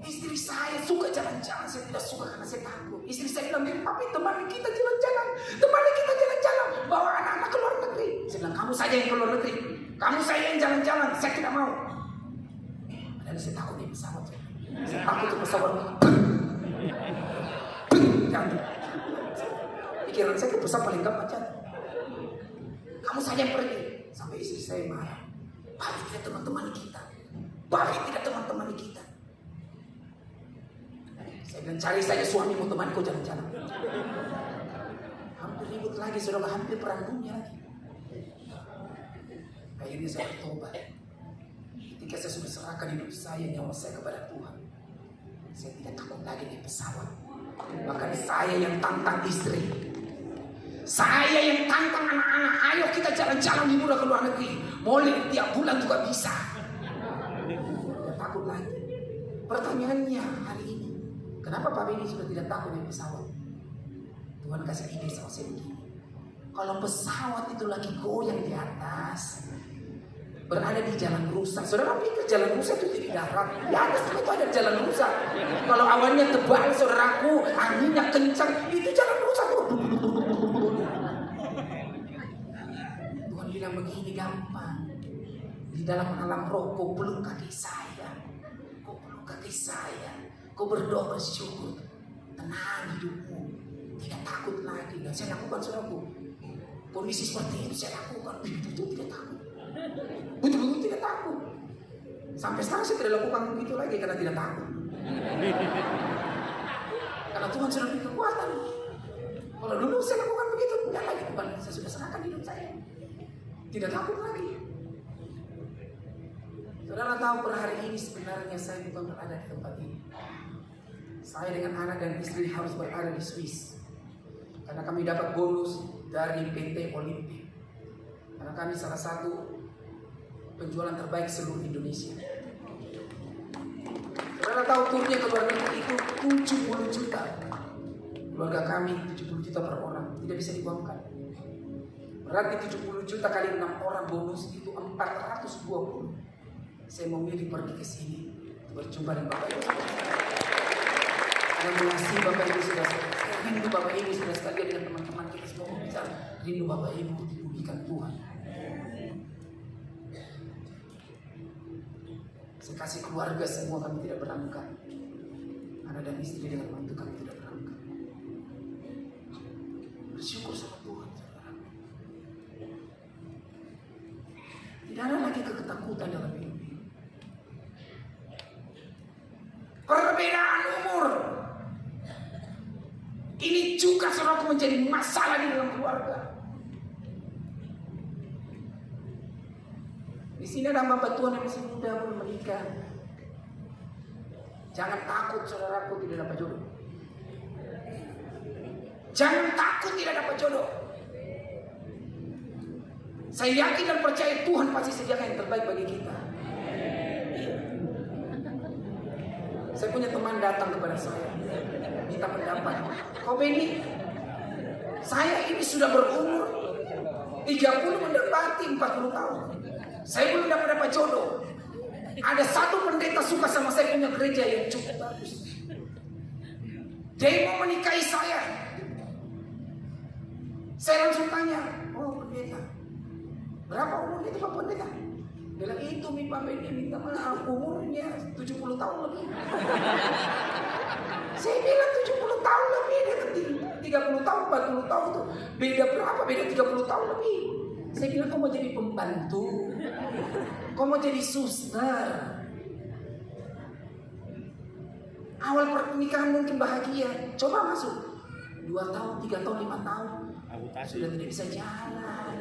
Istri saya suka jalan-jalan, saya tidak suka karena saya takut. Istri saya bilang, "Papi, temani kita jalan-jalan. Temani kita jalan-jalan. Bawa anak-anak ke luar negeri." Saya bilang, "Kamu saja yang ke luar negeri. Kamu saja yang jalan-jalan. Saya tidak mau." Padahal saya takut di pesawat. Saya takut di pesawat. Jatuh. Pikiran saya ke pesawat paling gampang jatuh. Kamu saja yang pergi. Sampai istri saya marah. Papi tidak teman-teman kita. Papi tidak teman-teman kita. Saya bilang, cari saja suami mau temanku jalan-jalan. Hampir ribut lagi, saudara, hampir perang dunia lagi. Akhirnya saya bertobat. Ketika saya sudah serahkan hidup saya, nyawa saya kepada Tuhan, saya tidak takut lagi naik pesawat. Bahkan saya yang tantang istri, saya yang tantang anak-anak, ayo kita jalan-jalan liburan ke luar negeri. Boleh tiap bulan juga bisa. Tidak takut lagi. Pertanyaannya hari ini, kenapa Pak Beni sudah tidak takut naik pesawat? Tuhan kasih ide sama saya begini. Kalau pesawat itu lagi goyang di atas, berada di jalan rusak. Saudara pikir jalan rusak itu di darat? Di atas itu ada jalan rusak. Kalau awannya tebal, saudaraku, anginnya kencang, itu jalan rusak. Tuhan bilang begini gampang. Di dalam alam roh, kau peluk kaki saya. Kau peluk kaki saya. Kau berdoa bersyukur. Tenang hidupmu. Tidak takut lagi. Dan saya lakukan, saudaraku. Kondisi seperti itu saya lakukan. Betul-betul tidak takut. Betul-betul tidak takut. Sampai sekarang saya tidak lakukan begitu lagi karena tidak takut. Karena Tuhan sudah beri kekuatan. Kalau dulu saya lakukan begitu, tidak lagi. Saya sudah serahkan hidup saya. Tidak takut lagi. Saudara tahu per hari ini sebenarnya saya bukan berada di tempat ini. Saya dengan anak dan istri harus berada di Swiss. Karena kami dapat bonus dari PT Olimpik. Karena kami salah satu penjualan terbaik seluruh Indonesia. Saudara tahu turnya ke luar negeri itu 70 juta. Keluarga kami 70 juta per orang, tidak bisa dibuangkan. Berarti 70 juta kali 6 orang bonus itu 420. Saya memilih pergi ke sini berjumpa dengan Bapak Ibu. Dan mengasihi Bapak Ibu sudah rindu Bapak Ibu sudah sekalian dengan teman-teman kita semua bicara rindu Bapak Ibu dipulihkan Tuhan. Saya kasih keluarga semua kami tidak berangkat. Anak dan istri dengan mantu kami tidak berangkat. Bersyukur sama Tuhan, saudara. Tidak ada lagi ketakutan dalam hidup ini. Perbedaan umur ini juga saudara menjadi masalah di dalam keluarga. Di sini ada hamba Tuhan yang masih muda belum menikah. Jangan takut saudaraku tidak dapat jodoh. Jangan takut tidak dapat jodoh. Saya yakin dan percaya Tuhan pasti sediakan yang terbaik bagi kita. Saya punya teman datang kepada saya, minta pendapat. Kau Benny, saya ini sudah berumur 30 mendekati 40 tahun. Saya belum dapat jodoh. Ada satu pendeta suka sama saya punya gereja yang cukup bagus. Dia mau menikahi saya. Saya langsung tanya, oh pendeta, berapa umur itu Pak Pendeta? Dia bilang itu Pak Benny minta maaf umurnya 70 tahun lebih. Saya bilang 70 tahun lebih, dia 30 tahun, 40 tahun itu beda berapa? Beda 30 tahun lebih. Saya bilang kau mau jadi pembantu, kau mau jadi suster. Awal pernikahan mungkin bahagia, coba masuk 2 tahun, 3 tahun, 5 tahun sudah tidak bisa jalan,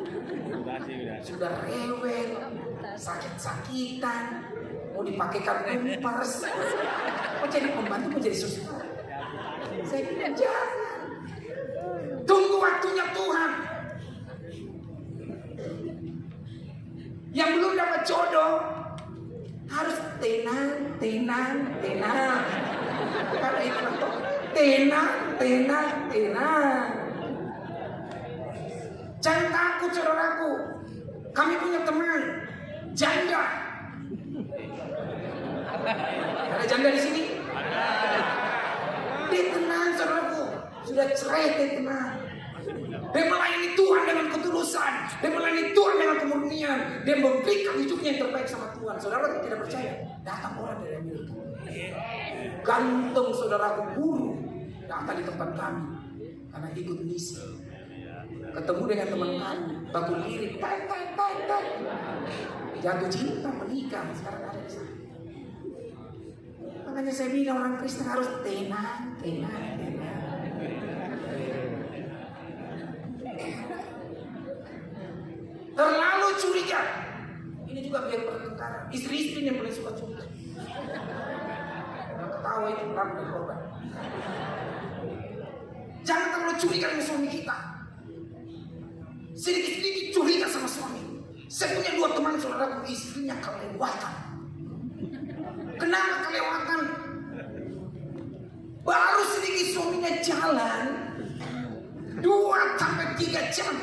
sudah rewel, sakit-sakitan, mau dipakaikan pampers, mau jadi pembantu, mau jadi suster. Saya bilang jangan, tunggu waktunya Tuhan. Yang belum dapat jodoh harus tenang. Karena itu tenang. Jangan takut saudaraku. Kami punya teman janda. Ada janda di sini? Dia tenang saudaraku. Sudah cerai dia tenang. Dia melayani Tuhan dengan ketulusan. Dia melayani Tuhan dengan kemurnian. Dia memberikan hidupnya yang terbaik sama Tuhan. Saudara tidak percaya? Datang orang dari Amerika. Gantung saudaraku guru. Datang di tempat kami. Karena ikut misi. Ketemu dengan teman kami. Baku lirik. Jatuh cinta menikah. Sekarang ada di sana. Makanya saya bilang orang Kristen harus tenang. Terlalu curiga. Ini juga biar pertengkaran. Istri-istri yang paling suka curiga. Yang ketawa itu pelaku dan korban. Jangan terlalu curiga dengan suami kita. Sedikit-sedikit curiga sama suami. Saya punya 2 teman saudara, istrinya kelewatan. Kenapa kelewatan? Baru sedikit suaminya jalan 2-3 jam.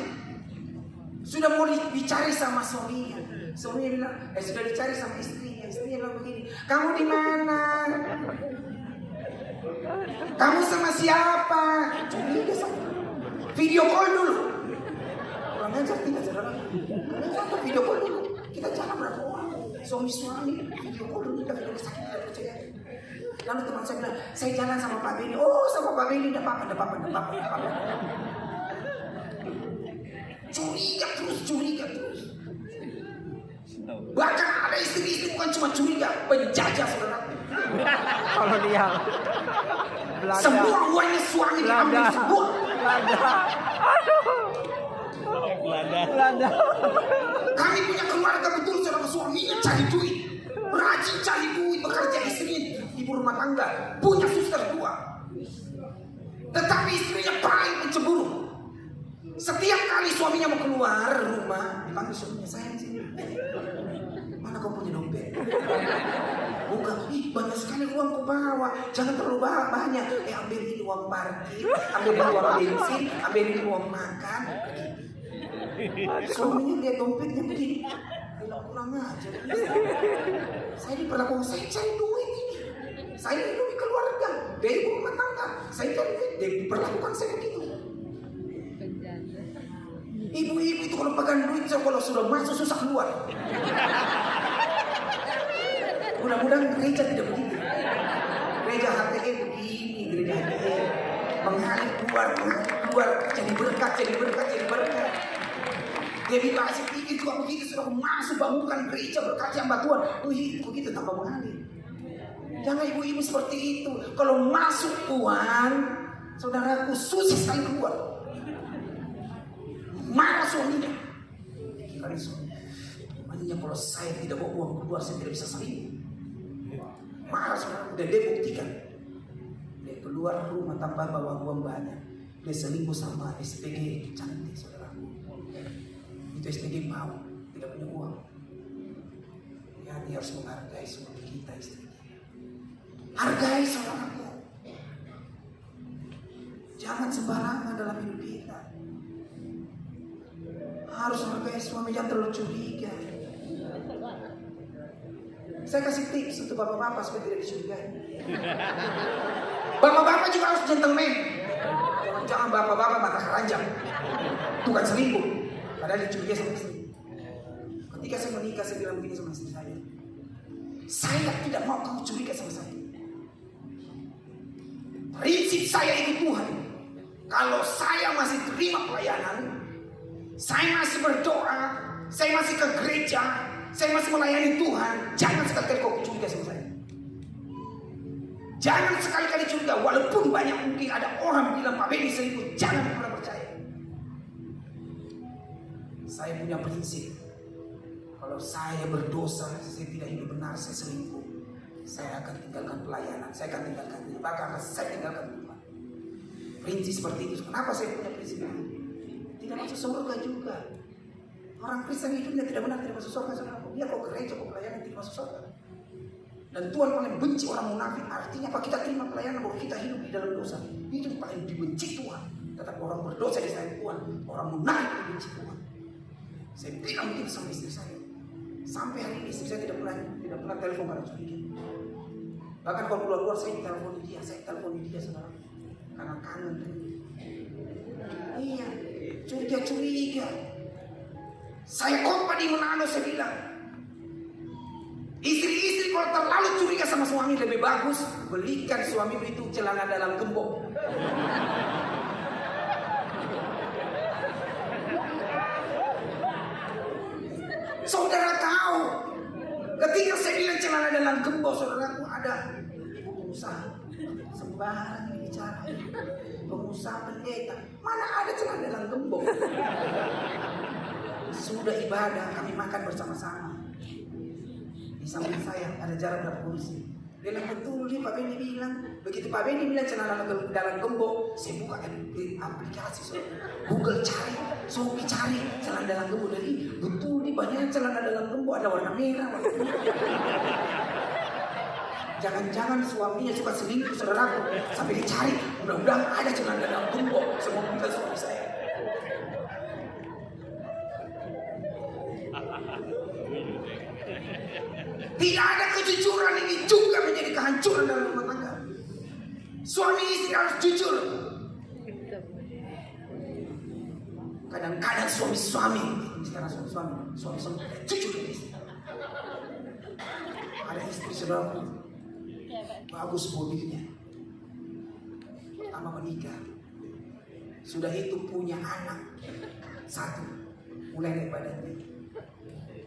Sudah mau dicari sama suaminya. Suaminya bilang, sudah dicari sama istrinya. Istrinya bilang begini, kamu di mana? Kamu sama siapa? Curiga sama. Video call dulu. Kurang ajar tidak saudara. Kalian video call dulu. Kita jalan berapa orang? Suami-suami video call dulu. Kita video sakit tidak percaya. Lalu teman saya bilang, saya jalan sama Pak Benny. Oh sama Pak Benny, tidak apa-apa. Curiga terus. Bahkan ada istri-istri bukan cuma curiga, penjajah saudara. Kalau dia Belanda. Semua uangnya suami diambil semua. Belanda. Kami punya keluarga betul saudara, suaminya cari duit. rajin cari duit, bekerja, istrinya ibu rumah tangga, punya suster 2. Tetapi istrinya paling pencemburu. Setiap kali suaminya mau keluar rumah, dipanggil suaminya, sayang sini. Mana kau punya dompet? Bukan, banyak sekali uang kau bawa, jangan terlalu banyak. Ambil ini uang parkir, ambil ini uang bensin, ambil ini uang makan. Suaminya lihat dompetnya begini, bilang kurang aja. Saya diperlakukan, saya cari duit ini. Saya hidupi keluarga, dia ibu rumah tangga. Saya cari duit, dia diperlakukan saya begitu. Ibu-ibu itu kalau pegang duit, kalau sudah masuk susah keluar. Mudah-mudahan gereja tidak begitu. Gereja HTE begini, gereja HTE mengalir keluar, jadi berkat. Dia dikasih pikir juga begitu, sudah masuk bangunkan gereja berkat yang batuan. Begitu tambah mengalir. Jangan ibu-ibu seperti itu. Kalau masuk uang, saudaraku susah sekali keluar. Marah suaminya. Kali suaminya, makanya kalau saya tidak bawa uang keluar, saya tidak bisa selingkuh. Marah saudara, dan dia buktikan. Dia keluar rumah tanpa bawa uang banyak. Dia selingkuh sama SPG cantik saudaraku. Itu SPG mau, tidak punya uang. Ya, dia harus menghargai suami kita, istri kita. Hargai saudaraku. Jangan sembarangan dalam hidup kita. Harus hargai suami, jangan terlalu curiga. Saya kasih tips untuk bapak-bapak supaya tidak dicurigai. Bapak-bapak juga harus gentleman. Jangan bapak-bapak mata keranjang. Itu kan selingkuh. Padahal dicurigai sama istri. Ketika saya menikah, saya bilang begini sama istri saya. Saya tidak mau kamu curiga sama saya. Prinsip saya itu Tuhan. Kalau saya masih terima pelayanan, saya masih berdoa, saya masih ke gereja, saya masih melayani Tuhan, jangan sekali-kali kau curiga sama saya. Jangan sekali-kali curiga, walaupun banyak mungkin ada orang bilang Pak Benny selingkuh, jangan pernah percaya. Saya punya prinsip, kalau saya berdosa, saya tidak hidup benar, saya selingkuh, saya akan tinggalkan pelayanan, saya akan tinggalkan Tuhan, bahkan saya tinggalkan Tuhan. Prinsip seperti itu. Kenapa saya punya prinsip ini? Tidak masuk surga juga. Orang Kristen hidupnya tidak benar, tidak masuk surga. Dia kok gereja, kok pelayanan tidak masuk surga. Dan Tuhan paling benci orang munafik. Artinya apa? Kita terima pelayanan bahwa kita hidup di dalam dosa. Itu paling dibenci Tuhan. Tetapi orang berdosa di selain Tuhan, orang munafik dibenci Tuhan. Saya bilang begitu sama istri saya. Sampai hari ini istri saya tidak pernah telepon karena curiga. Bahkan kalau keluar saya telepon dia, saudara. Karena kangen. Iya. Curiga. Saya kompak di Manado, saya bilang, istri-istri kalau terlalu curiga sama suami lebih bagus belikan suami itu celana dalam gembok. Saudara tahu, ketika saya bilang celana dalam gembok, saudaraku ada pengusaha sembarang bicara, pengusaha pendeta, mana ada celana dalam gembok. Sudah ibadah, kami makan bersama-sama. Di samping saya ada jarak berapa kursi. Dia bilang betul dia Pak Benny bilang. Begitu Pak Benny bilang celana dalam gembok, saya buka aplikasi Google cari, Shopee cari celana dalam gembok. Jadi betul nih banyak celana dalam gembok ada warna merah. Jangan-jangan suaminya suka selingkuh saudaraku. Sampai dicari, mudah-mudahan ada celana dalam gembok. Semua minta suami saya. Tidak ada kejujuran, ini juga menjadi kehancuran dalam rumah tangga. Suami istri harus jujur. Kadang-kadang suami sekarang suami jujur dengan istri. Ada istri saudara bagus mobilnya, pertama menikah, sudah itu punya anak satu, mulai naik badannya.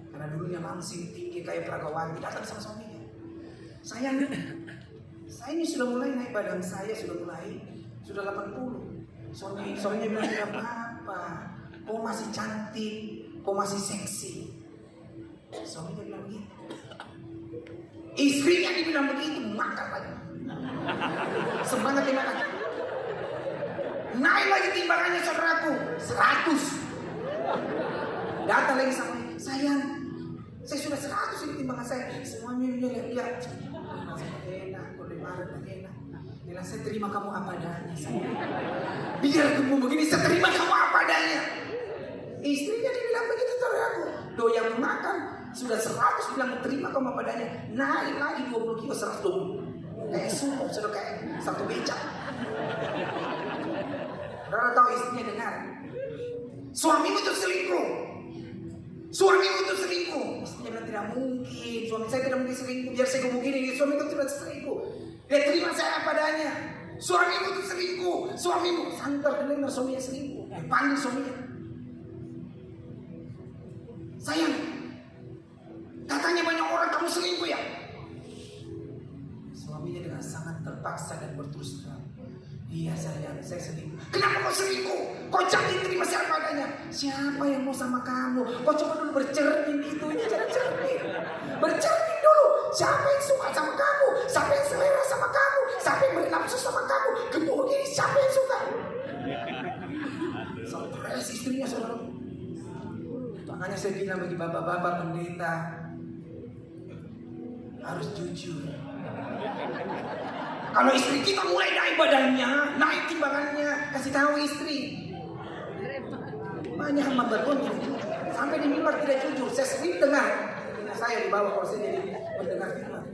Karena dulunya langsing tinggi kayak Pragawanti, datang sama suaminya. Saya ini sudah mulai naik badan, saya sudah 80. Suaminya bilang tidak apa-apa, kau masih cantik, kau masih seksi. Suaminya bilang gitu. Istrinya dibilang begitu, makan lagi. Semangat dia makan. Naik lagi timbangannya saudaraku, 100. Datang lagi sama dia, sayang, saya sudah 100 ini timbangan saya. Semuanya lihat. Enak, boleh marah dan enak. Bilang saya terima kamu apa adanya. Biar kamu begini, saya terima kamu apa adanya. Istrinya dibilang begitu saudaraku, doyan makan. Sudah 100 bilang terima kamu apa adanya. Naik lagi 20 kilo, 120. Kayak sumpah, sudah kayak satu becak. Saudara tahu istrinya dengar, suamimu itu selingkuh. Suamimu itu selingkuh. Istrinya bilang tidak mungkin. Suami saya tidak mungkin selingkuh. Biar saya ngomong gini, suamiku tidak selingkuh. Dia terima saya apa adanya. Suamimu itu selingkuh. Suamimu santar dengar suaminya selingkuh. Dia panggil suaminya. Sayang, katanya banyak orang kamu selingkuh ya. Suaminya dengan sangat terpaksa dan berterus terang, iya sayang, saya selingkuh. Kenapa kau selingkuh? Kau jangan terima siapa adanya. Siapa yang mau sama kamu? Kau coba dulu bercermin itu. Ini cara cermin. Bercermin dulu. Siapa yang suka sama kamu? Siapa yang selera sama kamu? Siapa yang bernafsu sama kamu? Gemuk ini siapa yang suka? Stres istrinya saudara. Makanya saya bilang bagi bapak-bapak pendeta, harus jujur. Kalau istri kita mulai naik badannya, naik timbangannya, kasih tahu istri. Banyak hamba Tuhan tidak jujur, sampai di mimbar tidak jujur. Saya sering dengar, saya di bawah kalau saya jadi mendengar firman.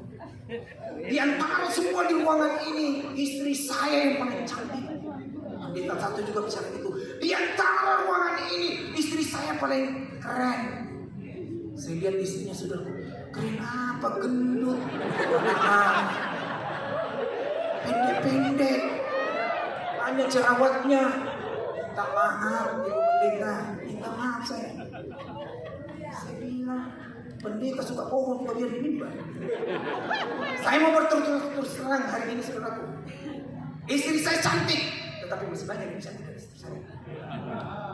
Di antara semua di ruangan ini, istri saya yang paling cantik. Pendeta satu juga bicara gitu. Di antara ruangan ini, istri saya paling keren. Saya lihat istrinya sudah keren apa, gendut, pendek-pendek, hanya jerawatnya. Minta maaf ibu pendeta, minta maaf saya. Saya bilang pendeta suka bohong kalau dia di mimbar. Saya mau berterus terang hari ini saudaraku. Istri saya cantik, tetapi masih banyak yang cantik dari istri saya.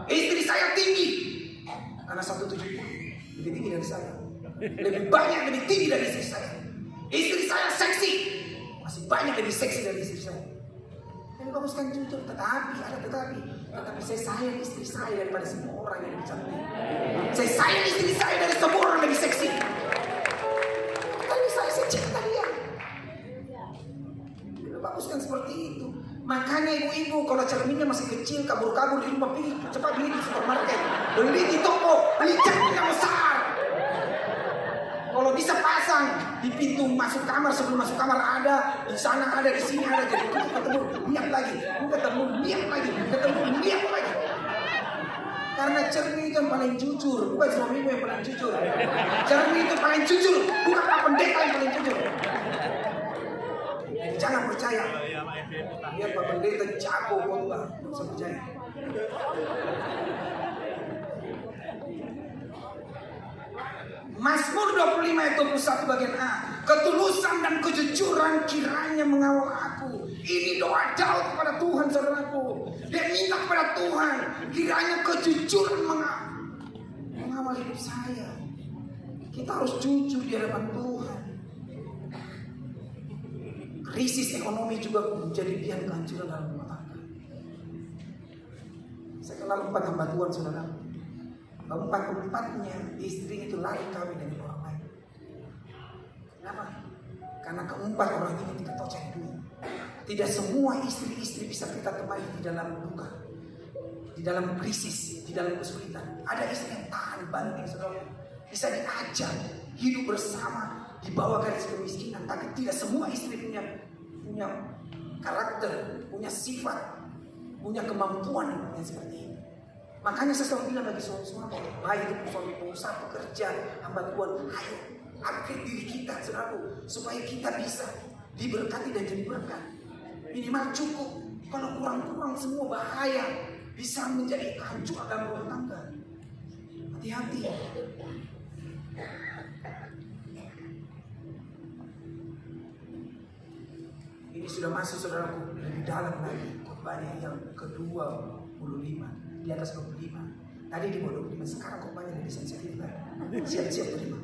Istri saya tinggi, karena 170 lebih tinggi dari saya. Lebih banyak lebih tinggi dari istri saya. Istri saya seksi, masih banyak lebih seksi dari istri saya. Yang bagus kan jujur, tetapi saya sayang istri saya daripada semua orang yang lebih cantik. Saya sayang istri saya dari semua orang lebih seksi. Tapi saya cinta dia. Bagus kan seperti itu. Makanya ibu-ibu kalau cerminnya masih kecil, kabur-kabur di rumah, pilih cepat beli di supermarket, beli di toko, beli cermin yang besar. Kalau bisa pasang di pintu masuk kamar, sebelum masuk kamar ada, di sana ada, di sini ada, jadi ketemu lihat lagi, ketemu lihat lagi. Karena cermin itu yang paling jujur, bukan suamimu yang paling jujur. Cermin itu paling jujur, bukan Pak Pendeta yang paling jujur. Jangan percaya. Lihat Pak Pendeta jago khotbah, tidak usah percaya. Mazmur 25 ayat 21 bagian A. Ketulusan dan kejujuran kiranya mengawal aku. Ini doa Daud kepada Tuhan saudaraku. Dia minta kepada Tuhan, kiranya kejujuran mengawal hidup saya. Kita harus jujur di hadapan Tuhan. Krisis ekonomi juga menjadi biang kehancuran dalam rumah tangga. Saya kenal 4 hamba Tuhan saudara. Keempat-empatnya istri itu lari kawin dari orang lain. Kenapa? Karena keempat orang ini tidak tahu cari duit. Tidak semua istri-istri bisa kita temani di dalam duka, di dalam krisis, di dalam kesulitan. Ada istri yang tahan banting saudara, bisa diajak hidup bersama di bawah garis kemiskinan. Tapi tidak semua istri punya karakter, punya sifat, punya kemampuan yang seperti ini. Makanya saya selalu bilang bagi suami-suami, baik itu suami pengusaha, pekerja, hamba Tuhan, ayo upgrade diri kita saudaraku, supaya kita bisa diberkati dan jadi berkat. Minimal cukup, kalau kurang-kurang semua bahaya, bisa menjadi kehancuran dalam rumah tangga. Hati-hati. Ini sudah masuk saudaraku lebih dalam lagi khotbahnya yang ke-25. Di atas 25. Tadi di bawah 25, sekarang khotbahnya lebih sensitif. Siap-siap terima.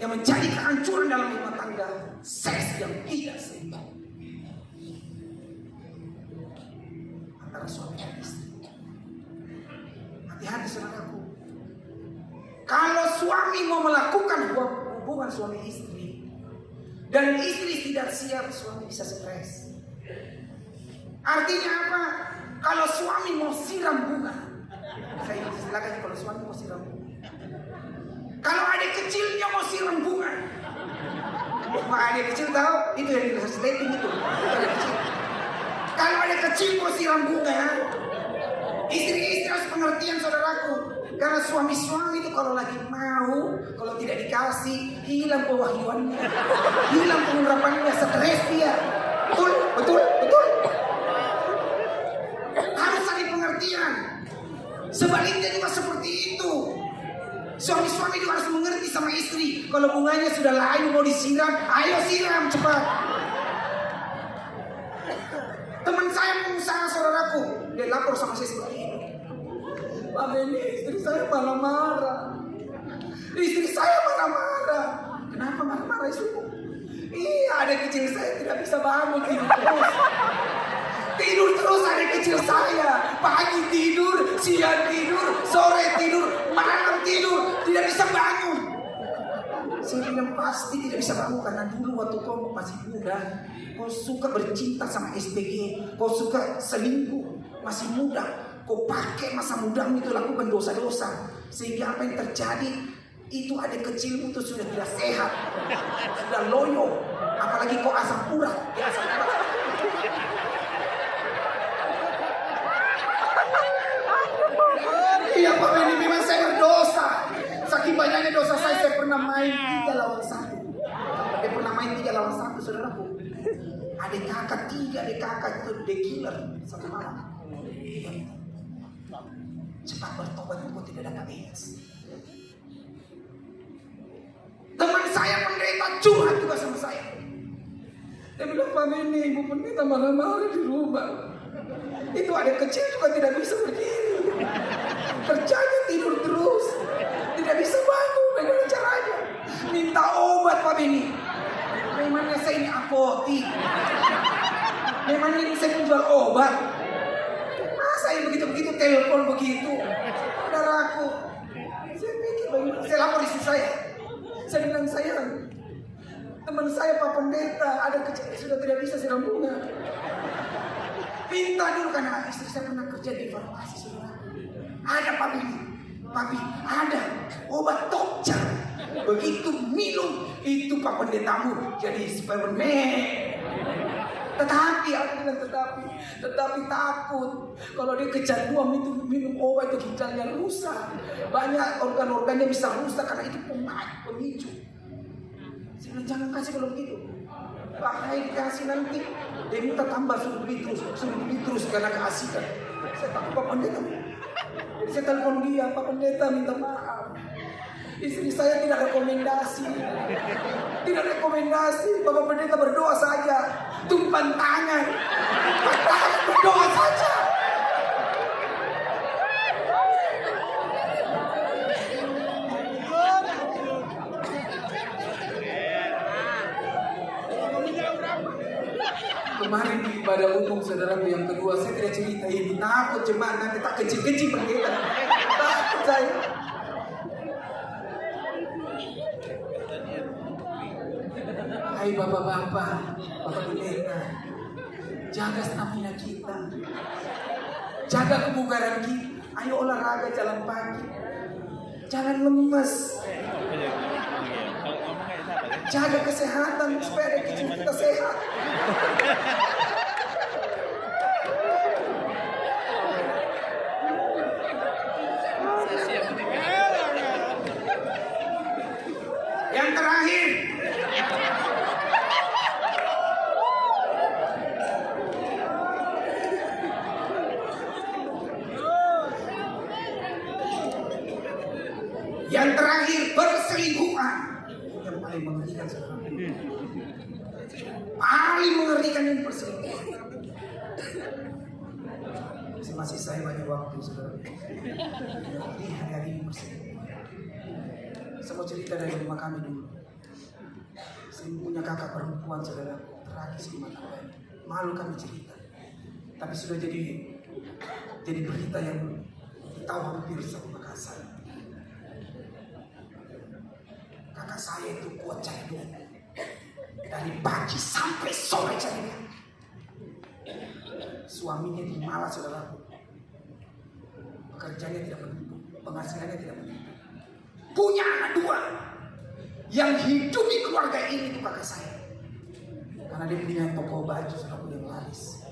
yang menjadi kehancuran dalam rumah tangga, seks yang tidak seimbang antara suami dan istri. Hati-hati saudaraku. Kalau suami mau melakukan hubungan suami istri dan istri tidak siap, suami bisa stres. Artinya apa? Kalau suami mau siram bunga, saya silakan kalau suami mau siram bunga. Kalau adik kecilnya mau siram bunga, adik kecil tahu itu yang ditranslating itu. Kalau adik kecil mau siram bunga, istri-istri harus pengertian saudaraku. Karena suami-suami itu kalau lagi mau, kalau tidak dikasih, hilang pewahyuannya, hilang pengurapannya, stres dia. Betul, betul, betul. Harus ada pengertian. Sebaliknya juga seperti itu. Suami-suami juga harus mengerti sama istri. Kalau bunganya sudah layu mau disiram, ayo siram cepat. Teman saya pengusaha saudaraku, dia lapor sama saya seperti ini. Pak Benny, istri saya marah-marah. Istri saya marah-marah. Kenapa marah-marah istrimu? Iya, adik kecil saya tidak bisa bangun, tidur terus. Tidur terus adik kecil saya. Pagi tidur, siang tidur, sore tidur, malam tidur, tidak bisa bangun. Saya bilang pasti tidak bisa bangun karena dulu waktu kau masih muda, kau suka bercinta sama SPG, kau suka selingkuh, masih muda. Kau pakai masa mudamu itu lakukan dosa-dosa, sehingga apa yang terjadi itu adik kecilmu itu sudah tidak sehat, sudah loyo, apalagi kau asam urat, ya asam urat. Iya Pak Benny, memang saya berdosa. Saking banyaknya dosa saya pernah main 3 lawan 1. Dia pernah main 3 lawan 1, saudaraku. Adik kakak 3, adik kakak itu the killer satu malam. Cepat bertobat, engkau tidak ada KBS. Teman saya pendeta curhat juga sama saya. Dia bilang, Pak Benny, ibu pendeta marah-marah di rumah. Itu adik kecil juga tidak bisa berdiri. Kerjanya tidur terus, tidak bisa bangun. Bagaimana caranya? Minta obat Pak Benny. Memangnya saya ini apotik? Memangnya ini saya menjual obat? Saya begitu-begitu telepon begitu, saudaraku. Saya pikir bagaimana? Saya lapor istri saya. Saya bilang, sayang, teman saya Pak Pendeta ada kecil sudah tidak bisa siram bunga. Minta dulu karena istri saya pernah kerja di farmasi, saudaraku. Ada Pak Benny, Papi, ada obat Tokja. Begitu minum itu Pak Pendetamu jadi Superman. Tetapi aku bilang tetapi takut kalau dia kecanduan itu minum obat itu ginjalnya rusak, banyak organ-organnya bisa rusak karena itu pemicu. Saya bilang jangan kasih kalau begitu, bahaya dikasih nanti dia minta tambah suruh beli terus karena keasikan. Saya takut Pak Pendeta. Jadi saya telepon dia, Pak Pendeta minta maaf. Istri saya tidak rekomendasi. Bapak Pendeta berdoa saja. Tumpan tangan. Berdoa saja. Kemarin di ibadah umum saudaraku yang kedua, saya tidak cerita ini. Takut jemaat nanti tak kecil-kecil pendeta. Takut saya. Hai bapak-bapak, bapak pendeta, jaga stamina kita, jaga kebugaran kita. Ayo olahraga, jalan pagi, jangan lemes, jaga kesehatan supaya adik kecil kita sehat. Yang terakhir, perselingkuhan yang paling mengerikan, saudara. Paling mengerikan yang perselingkuhan. Masih saya banyak waktu, saudara. Ini hari-hari ini perselingkuhan. Saya mau cerita dari rumah kami dulu. Selingkuhnya kakak perempuan saudara tragis di mata kami. Malu kami cerita. Tapi sudah jadi berita yang tahu hampir satu Makassar. Kakak saya itu kuat cari duit. Dari pagi sampai sore cari duit. Suaminya di malas saudara. Pekerjaannya tidak menentu, penghasilannya tidak menentu. Punya anak 2 yang hidupi keluarga ini itu kakak saya. Karena dia punya toko baju saudara yang laris.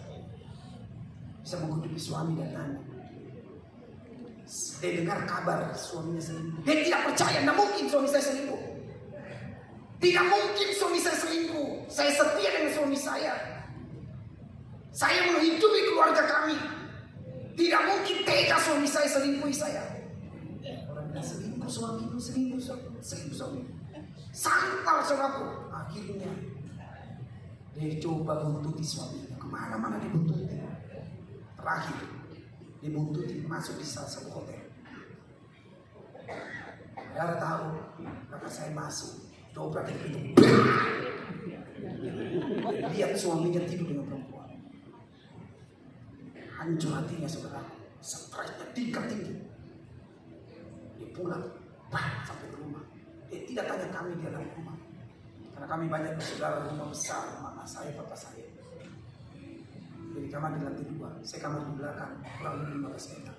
Bisa menghidupi suami dan anak. Dia dengar kabar suaminya selingkuh. Dia tidak percaya, tidak mungkin suami saya selingkuh. Tidak mungkin suami saya selingkuh. Saya setia dengan suami saya. Saya menghidupi keluarga kami. Tidak mungkin tega suami saya selingkuhi saya. Orang bilang selingkuh suamiku, selingkuh suami. Santal saudaraku. Akhirnya dia coba buntuti suaminya. Kemana-mana dia buntuti. Terakhir dia buntuti masuk di salah satu hotel. Saudara tahu, kakak saya masuk, dobrak pintu. Lihat suaminya tidur dengan perempuan. Hancur hatinya saudara. Stresnya tingkat tinggi. Dia pulang, sampai ke rumah. Dia tidak tanya kami di dalam rumah. Karena kami banyak bersaudara, rumah besar, mama saya, papa saya. Jadi kamar di lantai 2, saya kamar di belakang, kurang lebih 15 meter.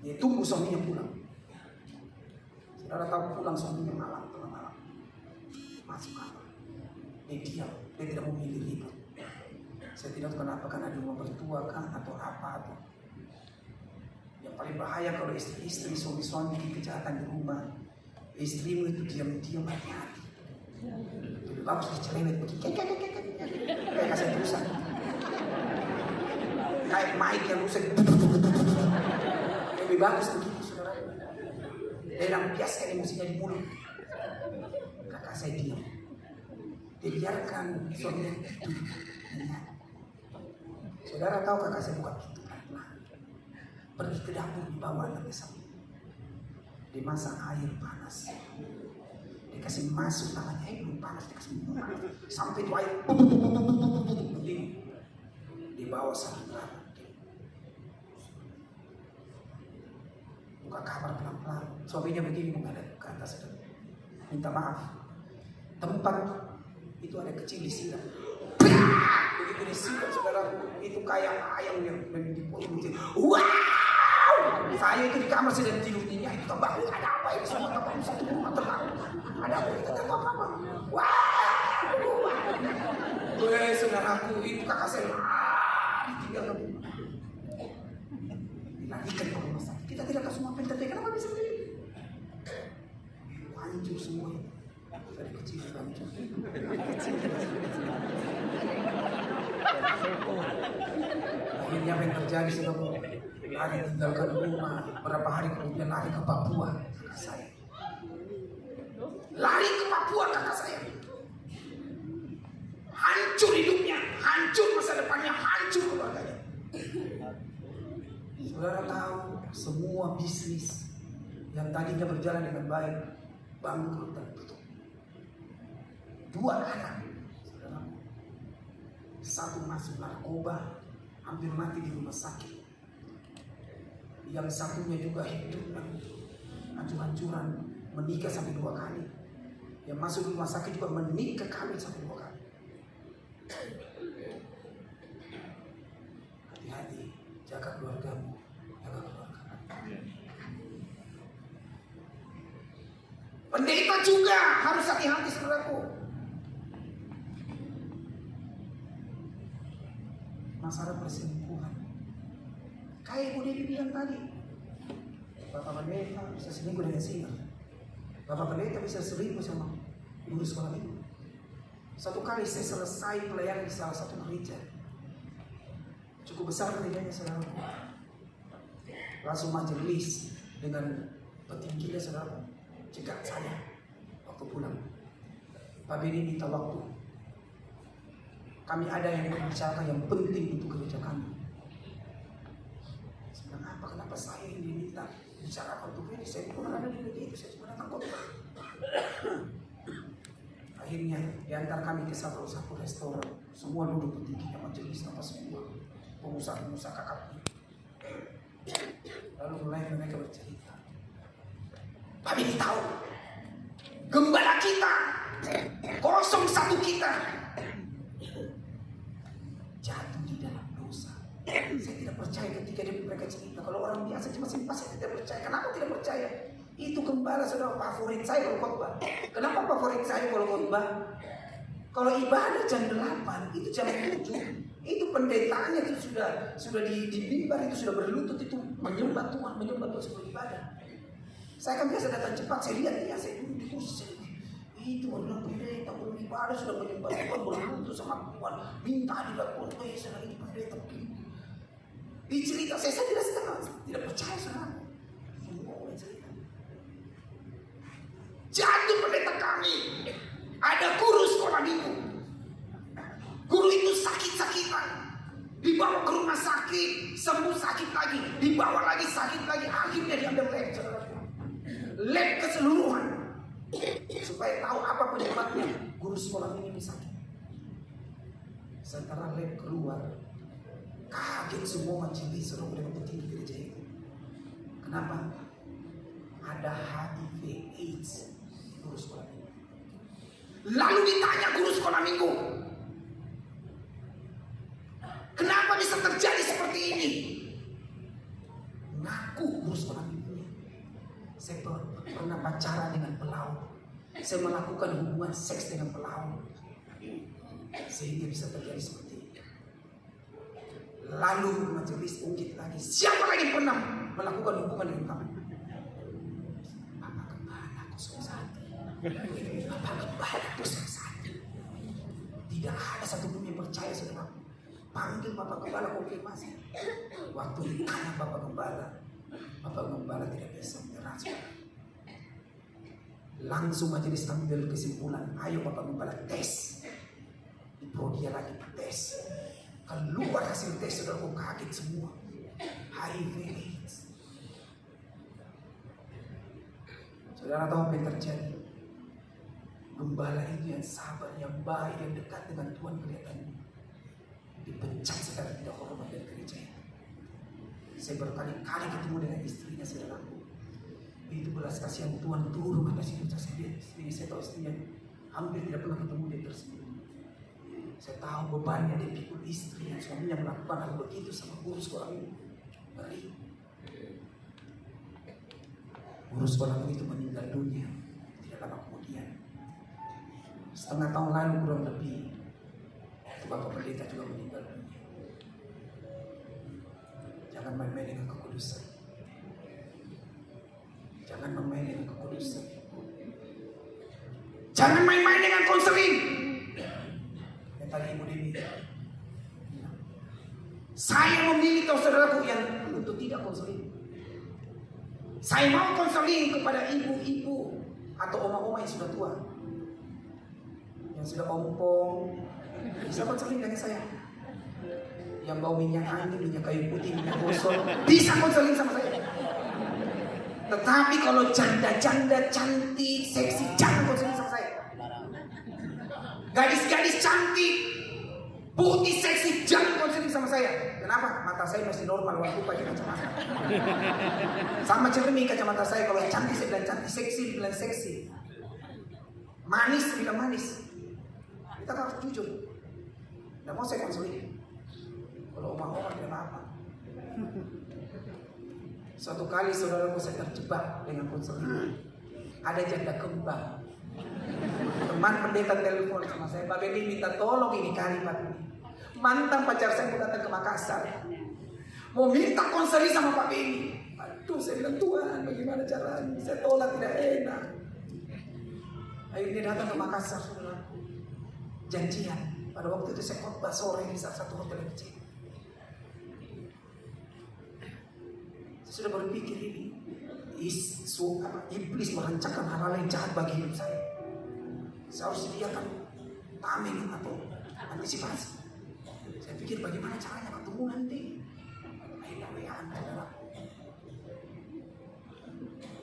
Dia tunggu suaminya pulang. Saudara tahu pulang suaminya malam, tengah malam. Masuk kamar. Dia diam, dia tidak mau milih ribut. Saya tidak tahu kenapa, karena dia mau bertua kan, atau apa. Atau. Yang paling bahaya kalau istri-istri, suami-suami bikin kejahatan di rumah. Istrimu itu diam-diam hati-hati. Lebih bagus dicerewet begini. Kayak kasih terusan. Kayak mic yang rusak. Lebih bagus begitu saudara. Dia lampiaskan emosinya di mulut. Kakak saya diam. Dia biarkan suaminya itu. Saudara tahu kakak saya buka pintu pelan-pelan. Pergi ke dapur dibawa anak ke samping. Dimasak air panas. Dikasih masuk tangannya, belum panas, dikasih minum panas. Sampai itu air begini. Dibawa sampai kamar. Buka kamar pelan-pelan. Suaminya begini menghadap ke atas. Minta maaf. Tempat itu ada kecil di sini. Begitu disikat saudara, itu kayak ayam yang dipotong. Wow! Saya itu di kamar sedang tidur ini, itu terbangun. Ada apa ini semua terbangun satu rumah terbangun. Ada apa kita tak tahu apa. Wow! Weh saudaraku, itu kakak saya ditinggal ke rumah. Dilarikan ke rumah sakit. Kita tidak tahu semua apa yang terjadi. Kenapa bisa begini? Hancur semua. Dari kecil hancur. Akhirnya apa yang terjadi saudara? Lari tinggalkan rumah. Berapa hari kemudian lari ke Papua kakak saya. Lari ke Papua kakak saya. Hancur hidupnya, hancur masa depannya, hancur keluarganya. Saudara tahu semua bisnis yang tadinya berjalan dengan baik bangkrut dan tutup. 2 anak, saudara, satu masuk narkoba, hampir mati di rumah sakit. Yang satunya juga hidup hancur-hancuran, menikah sampai 2 kali. Yang masuk di rumah sakit juga menikah kawin sampai 2 kali. Hati-hati, jaga keluargamu, jaga keluarga. Pendeta juga harus hati-hati saudaraku. Masalah perselingkuhan. Kayak Bu Devi bilang tadi, Bapak Pendeta bisa selingkuh dengan singa. Bapak Pendeta bisa selingkuh sama guru sekolah minggu. Satu kali saya selesai pelayanan di salah satu gereja. Cukup besar gerejanya saudara. Langsung majelis dengan petingginya saudara. Cegat saya waktu pulang. Pak Beni minta waktu. Kami ada yang berbicara yang penting untuk gereja kami. Sebenarnya apa? Kenapa saya yang diminta bicara untuk ini? Saya pun ada di gereja itu. Saya cuma datang kota. Akhirnya diantar kami ke satu restoran. Semua duduk bertiga, majelis apa semua. Pengusaha-pengusaha kakaknya. Lalu mulai mereka bercerita. Pak Beni tahu, gembala kita, 01 kita, jatuh di dalam dosa. Saya tidak percaya ketika mereka cerita. Kalau orang biasa cuma simpan, saya tidak percaya. Kenapa tidak percaya? Itu gembala saudara favorit saya kalau khotbah. Kenapa favorit saya kalau khotbah? Kalau ibadah jam 8, itu jam 7, itu pendetaannya itu sudah di mimbar itu sudah berlutut itu menyembah Tuhan sebagai ibadah. Saya kan biasa datang cepat, saya lihat dia, saya duduk di kursi, saya lihat, itu adalah pendeta, belum ibadah sudah menyembah Tuhan, berlutut sama Tuhan, minta hadirat Tuhan, saya lagi pendeta begini. Di cerita saya tidak percaya saudara. Semua orang cerita. Jatuh pendeta kami. Ada guru sekolah minggu. Guru itu sakit-sakitan. Dibawa ke rumah sakit. Sembuh sakit lagi. Dibawa lagi sakit lagi. Akhirnya diambil lab. Lab keseluruhan. Supaya tahu apa penyebabnya. Guru sekolah minggu ini sakit. Setelah lab keluar. Kaget semua majelis. Suruh berdebat tinggi gereja itu. Kenapa? Ada HIV AIDS. Guru sekolah minggu. Lalu ditanya guru sekolah minggu, kenapa bisa terjadi seperti ini? Ngaku guru sekolah minggu, saya pernah pacaran dengan pelaut, saya melakukan hubungan seks dengan pelaut, sehingga bisa terjadi seperti ini. Lalu majelis ungkit lagi, siapa lagi pernah melakukan hubungan dengan kamu? Bapak Gembala 01. Bapak Gembala 01. Tidak ada satupun yang percaya saudara. Panggil Bapak Gembala konfirmasi. Waktu ditanya Bapak Gembala tidak bisa menyerah. Langsung majelis ambil kesimpulan. Ayo Bapak Gembala tes. Di Prodia lagi tes. Keluar hasil tes saudara, kaget semua. HIV AIDS. Saudara tahu apa yang terjadi? Gembala itu yang sabar, yang baik, yang dekat dengan Tuhan kelihatannya dipecat secara tidak hormat dari gereja. Saya berkali-kali ketemu dengan istrinya saudaraku. Itu belas kasihan Tuhan turun atas hidup saya. Saya tahu istrinya hampir tidak pernah ketemu dia tersenyum. Saya tahu bebannya dia pikul istri yang suaminya melakukan hal begitu sama guru sekolah ini. Ngeri. Guru sekolah itu meninggal dunia tidak lama kemudian. Setengah tahun lalu kurang lebih, Bapak Pendeta juga meninggal dunia. Jangan main-main dengan kekudusan. Jangan main-main dengan kekudusan. Jangan main-main dengan konseling. Yang tadi Ibu Dewi, saya memilih saudaraku yang untuk tidak konseling. Saya mau konseling kepada ibu-ibu atau oma-oma yang sudah tua, yang sudah ompong, bisa konseling dengan saya. Yang bau minyak angin, minyak kayu putih, minyak gosok, bisa konseling sama saya. Tetapi kalau janda-janda cantik, seksi, jangan konseling sama saya. Gadis-gadis cantik, putih, seksi, jangan konseling sama saya. Kenapa? Mata saya masih normal waktu pakai kacamata. Sama cermin kacamata saya. Kalau cantik saya bilang cantik, seksi bilang seksi, manis bilang manis. Kita harus jujur. Tidak mau saya konseling. Kalau oma-oma tidak apa. Suatu kali saudaraku saya terjebak dengan konseling. Ada janda kembang. Teman pendeta telepon sama saya, Pak Beni minta tolong ini kali Pak Beni. Mantan pacar saya mau datang ke Makassar, mau minta konseling sama Pak Beni. Aduh, saya bilang Tuhan bagaimana caranya? Saya tolak tidak enak. Akhirnya datang ke Makassar saudaraku. Janjian. Pada waktu itu saya khotbah sore di salah satu hotel kecil. Saya sudah berpikir ini iblis merancangkan hal-hal yang jahat bagi hidup saya. Saya harus sediakan tameng atau antisipasi. Saya pikir bagaimana caranya ketemu nanti. Akhirnya WA-an saudara.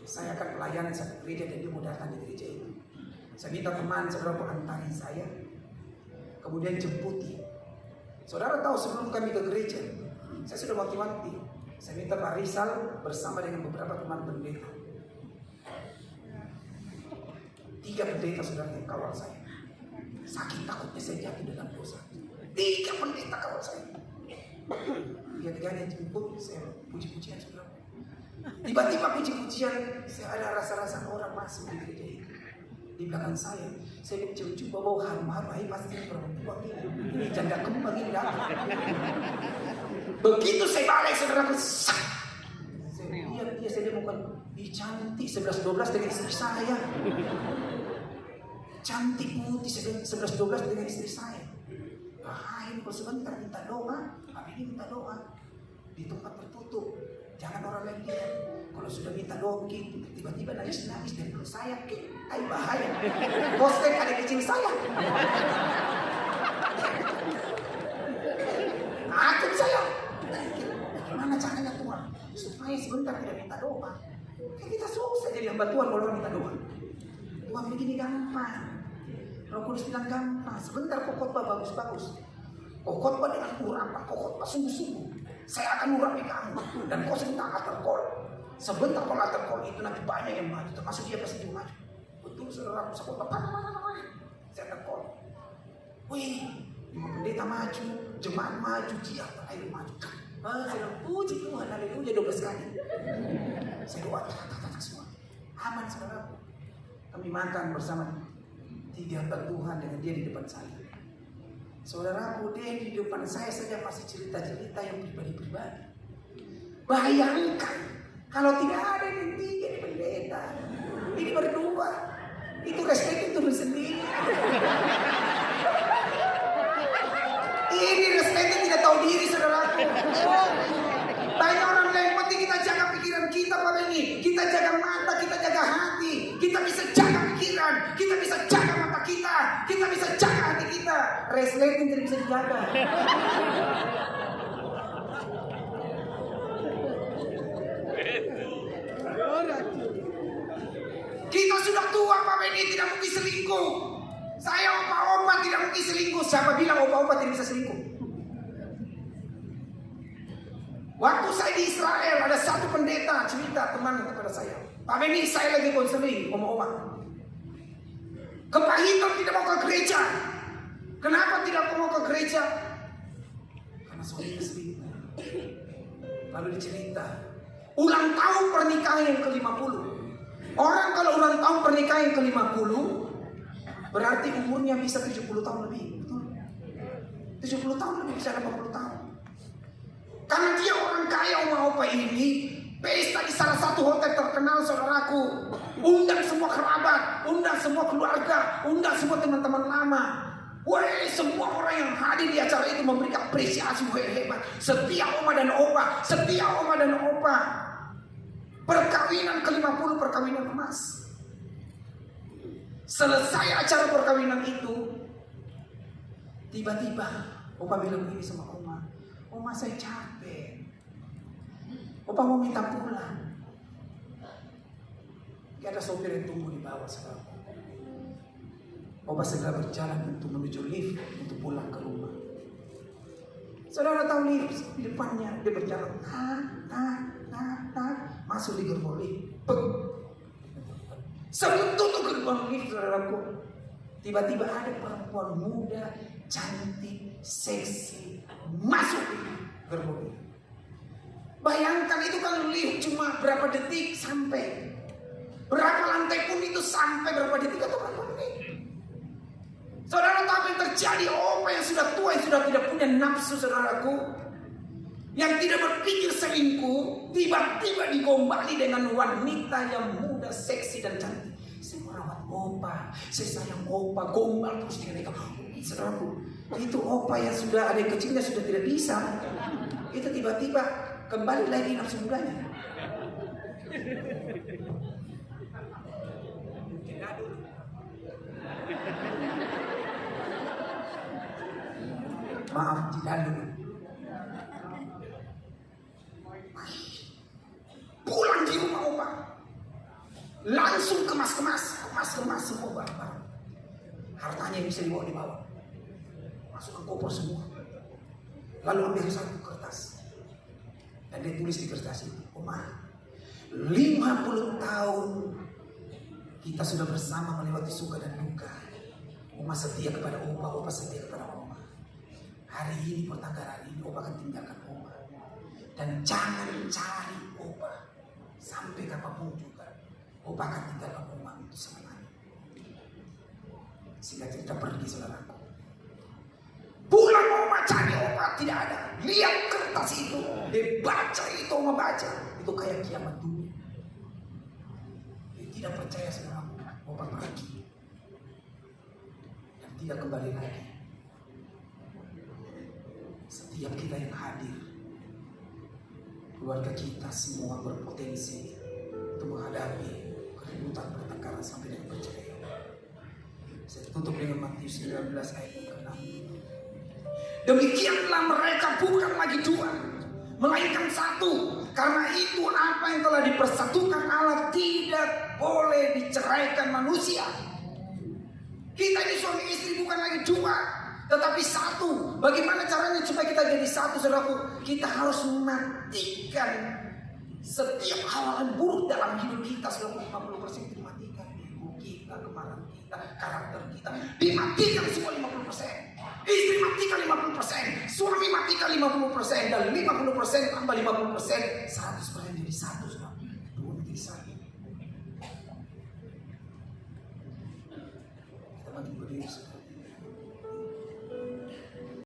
Saya akan pelayanan satu gereja dan dia mau datang di gereja itu. Saya minta teman saudara antarin saya, kemudian jemputi. Saudara tahu sebelum kami ke gereja, saya sudah wanti-wanti. Saya minta Pak Rizal bersama dengan beberapa teman pendeta. 3 pendeta saudara yang kawal saya. Saking takutnya saya jatuh dalam dosa. 3 pendeta kawal saya. Tiga-tiganya jemput, saya puji-pujian saudara. Tiba-tiba puji-pujian, saya ada rasa-rasa orang masuk di gereja itu. Di belakang saya coba bawa harum-harum, pasti perempuan ini janda kembang ini datang. Begitu saya balik saudaraku, saya demokan, cantik 11-12 dengan istri saya. Cantik putih 11-12 dengan istri saya. Ini kalau sebentar minta doa, ini minta doa di tempat tertutup, jangan orang lain lihat. Kalau sudah minta doa begitu, tiba-tiba nangis-nangis dan perut saya, bahaya. Postek ada kecil saya. Takut saya. Gimana caranya Tuhan? Supaya sebentar tidak minta doa. Kita susah jadi hamba Tuhan kalau orang minta doa. Tuhan begini gampang. Roh Kudus bilang gampang. Sebentar kok khotbah bagus-bagus. Kok khotbah dengan urapan, kok khotbah sungguh-sungguh. Saya akan urapi kamu dan kau sebentar altar call. Sebentar kalau altar call itu nanti banyak yang maju, termasuk dia pasti juga maju. Betul saudara, saya khotbah, saya altar call. Wih, pendeta maju, jemaat maju, dia ayo maju. Saya puji Tuhan, haleluya 12 kali. Saya doa, semua. Aman saudara. Kami makan bersama 3 hamba Tuhan dengan dia di depan saya. Saudaraku, dia di depan saya saja masih cerita-cerita yang pribadi-pribadi. Bayangkan kalau tidak ada yang 3 di pendeta, ini berdua, itu respect turun sendiri. Ini respect tidak tahu diri saudaraku. Banyak orang lain, penting kita jaga pikiran kita Pak Beni. Kita jaga mata, kita jaga hati. Kita bisa jaga pikiran, kita bisa jaga mata kita bisa jaga hati kita. Resleting tidak bisa dijaga. Kita sudah tua Pak Beni, tidak mungkin selingkuh. Saya opa-opa tidak mungkin selingkuh. Siapa bilang opa-opa tidak bisa selingkuh? Waktu saya di Israel, ada satu pendeta cerita teman kepada saya, Pak Beni, saya lagi konseling oma-oma. Kepahitan tidak mau ke gereja. Kenapa tidak mau ke gereja? Karena suaminya selingkuh. Lalu dicerita, ulang tahun pernikahan yang ke-50. Orang kalau ulang tahun pernikahan yang ke-50, berarti umurnya bisa 70 tahun lebih. Betul? 70 tahun lebih, bisa 80 tahun. Karena dia orang kaya oma-opa ini, pesta di salah satu hotel terkenal saudaraku. Undang semua kerabat, undang semua keluarga, undang semua teman-teman lama. Wah, semua orang yang hadir di acara itu memberikan apresiasi hebat. Setia oma dan opa, setia oma dan opa. Perkawinan ke-50, perkawinan emas. Selesai acara perkawinan itu, tiba-tiba opa bilang begini sama oma, oma saya capek, opa mau minta pulang. Gak ada sopir yang tunggu di bawah sekarang. Opa segera berjalan untuk menuju lift untuk pulang ke rumah. Saudara tahu lift di depannya, dia berjalan, masuk di gerbong lift. Sebelum tutup gerbong lift, saudaraku, tiba-tiba ada perempuan muda, cantik, seksi, masuk di gerbong lift. Bayangkan itu kan lift cuma berapa detik sampai. Berapa lantai pun itu sampai berapa detik atau berapa menit. Saudara tahu apa yang terjadi? Opa yang sudah tua, yang sudah tidak punya nafsu saudaraku, yang tidak berpikir selingkuh, tiba-tiba digombali dengan wanita yang muda, seksi dan cantik. Saya merawat opa, saya sayang opa, gombal terus dengan mereka. Saudaraku, itu opa yang sudah ada kecilnya sudah tidak bisa. Itu tiba-tiba kembali lagi nafsu mudanya. Maaf Jidalun. Pulang di rumah opa, langsung kemas semua barang-barang. bisa dibawa di bawah. Masuk ke koper semua. Lalu ambil satu kertas. Dan dia tulis di kertas itu, Oma, 50 tahun kita sudah bersama melewati suka dan duka. Oma setia kepada Opa, Opa setia kepada Oma. Hari ini, pertengkaran ini, Opa akan tinggalkan Oma. Dan jangan cari Opa. Sampai kapanpun juga, Opa akan tinggalkan Oma untuk selamanya. Sehingga cerita pergi, saudaraku. Pulang Oma cari Opa, tidak ada. Lihat kertas itu, dia baca itu, Oma baca. Itu kayak kiamat dunia. Dia tidak percaya, saudaraku. Opa pergi. Dan tidak kembali lagi. Setiap kita yang hadir, keluarga kita semua berpotensi untuk menghadapi keributan pertengkaran sampai dengan perceraian. Saya tutup dengan Matius 19 ayat yang ke-6. Demikianlah mereka bukan lagi dua, melainkan satu. Karena itu apa yang telah dipersatukan Allah tidak boleh diceraikan manusia. Kita ini suami istri bukan lagi dua, tetapi satu. Bagaimana caranya supaya kita jadi satu, saudaraku? Kita harus mematikan setiap hal yang buruk dalam hidup kita. 50% itu dimatikan. Ego kita, kemarahan kita, karakter kita, dimatikan semua 50%. Istri matikan 50%, suami matikan 50%, dan 50% tambah 50%, 100% jadi satu, saudaraku. Dua menjadi satu. Kita bagi berdiri.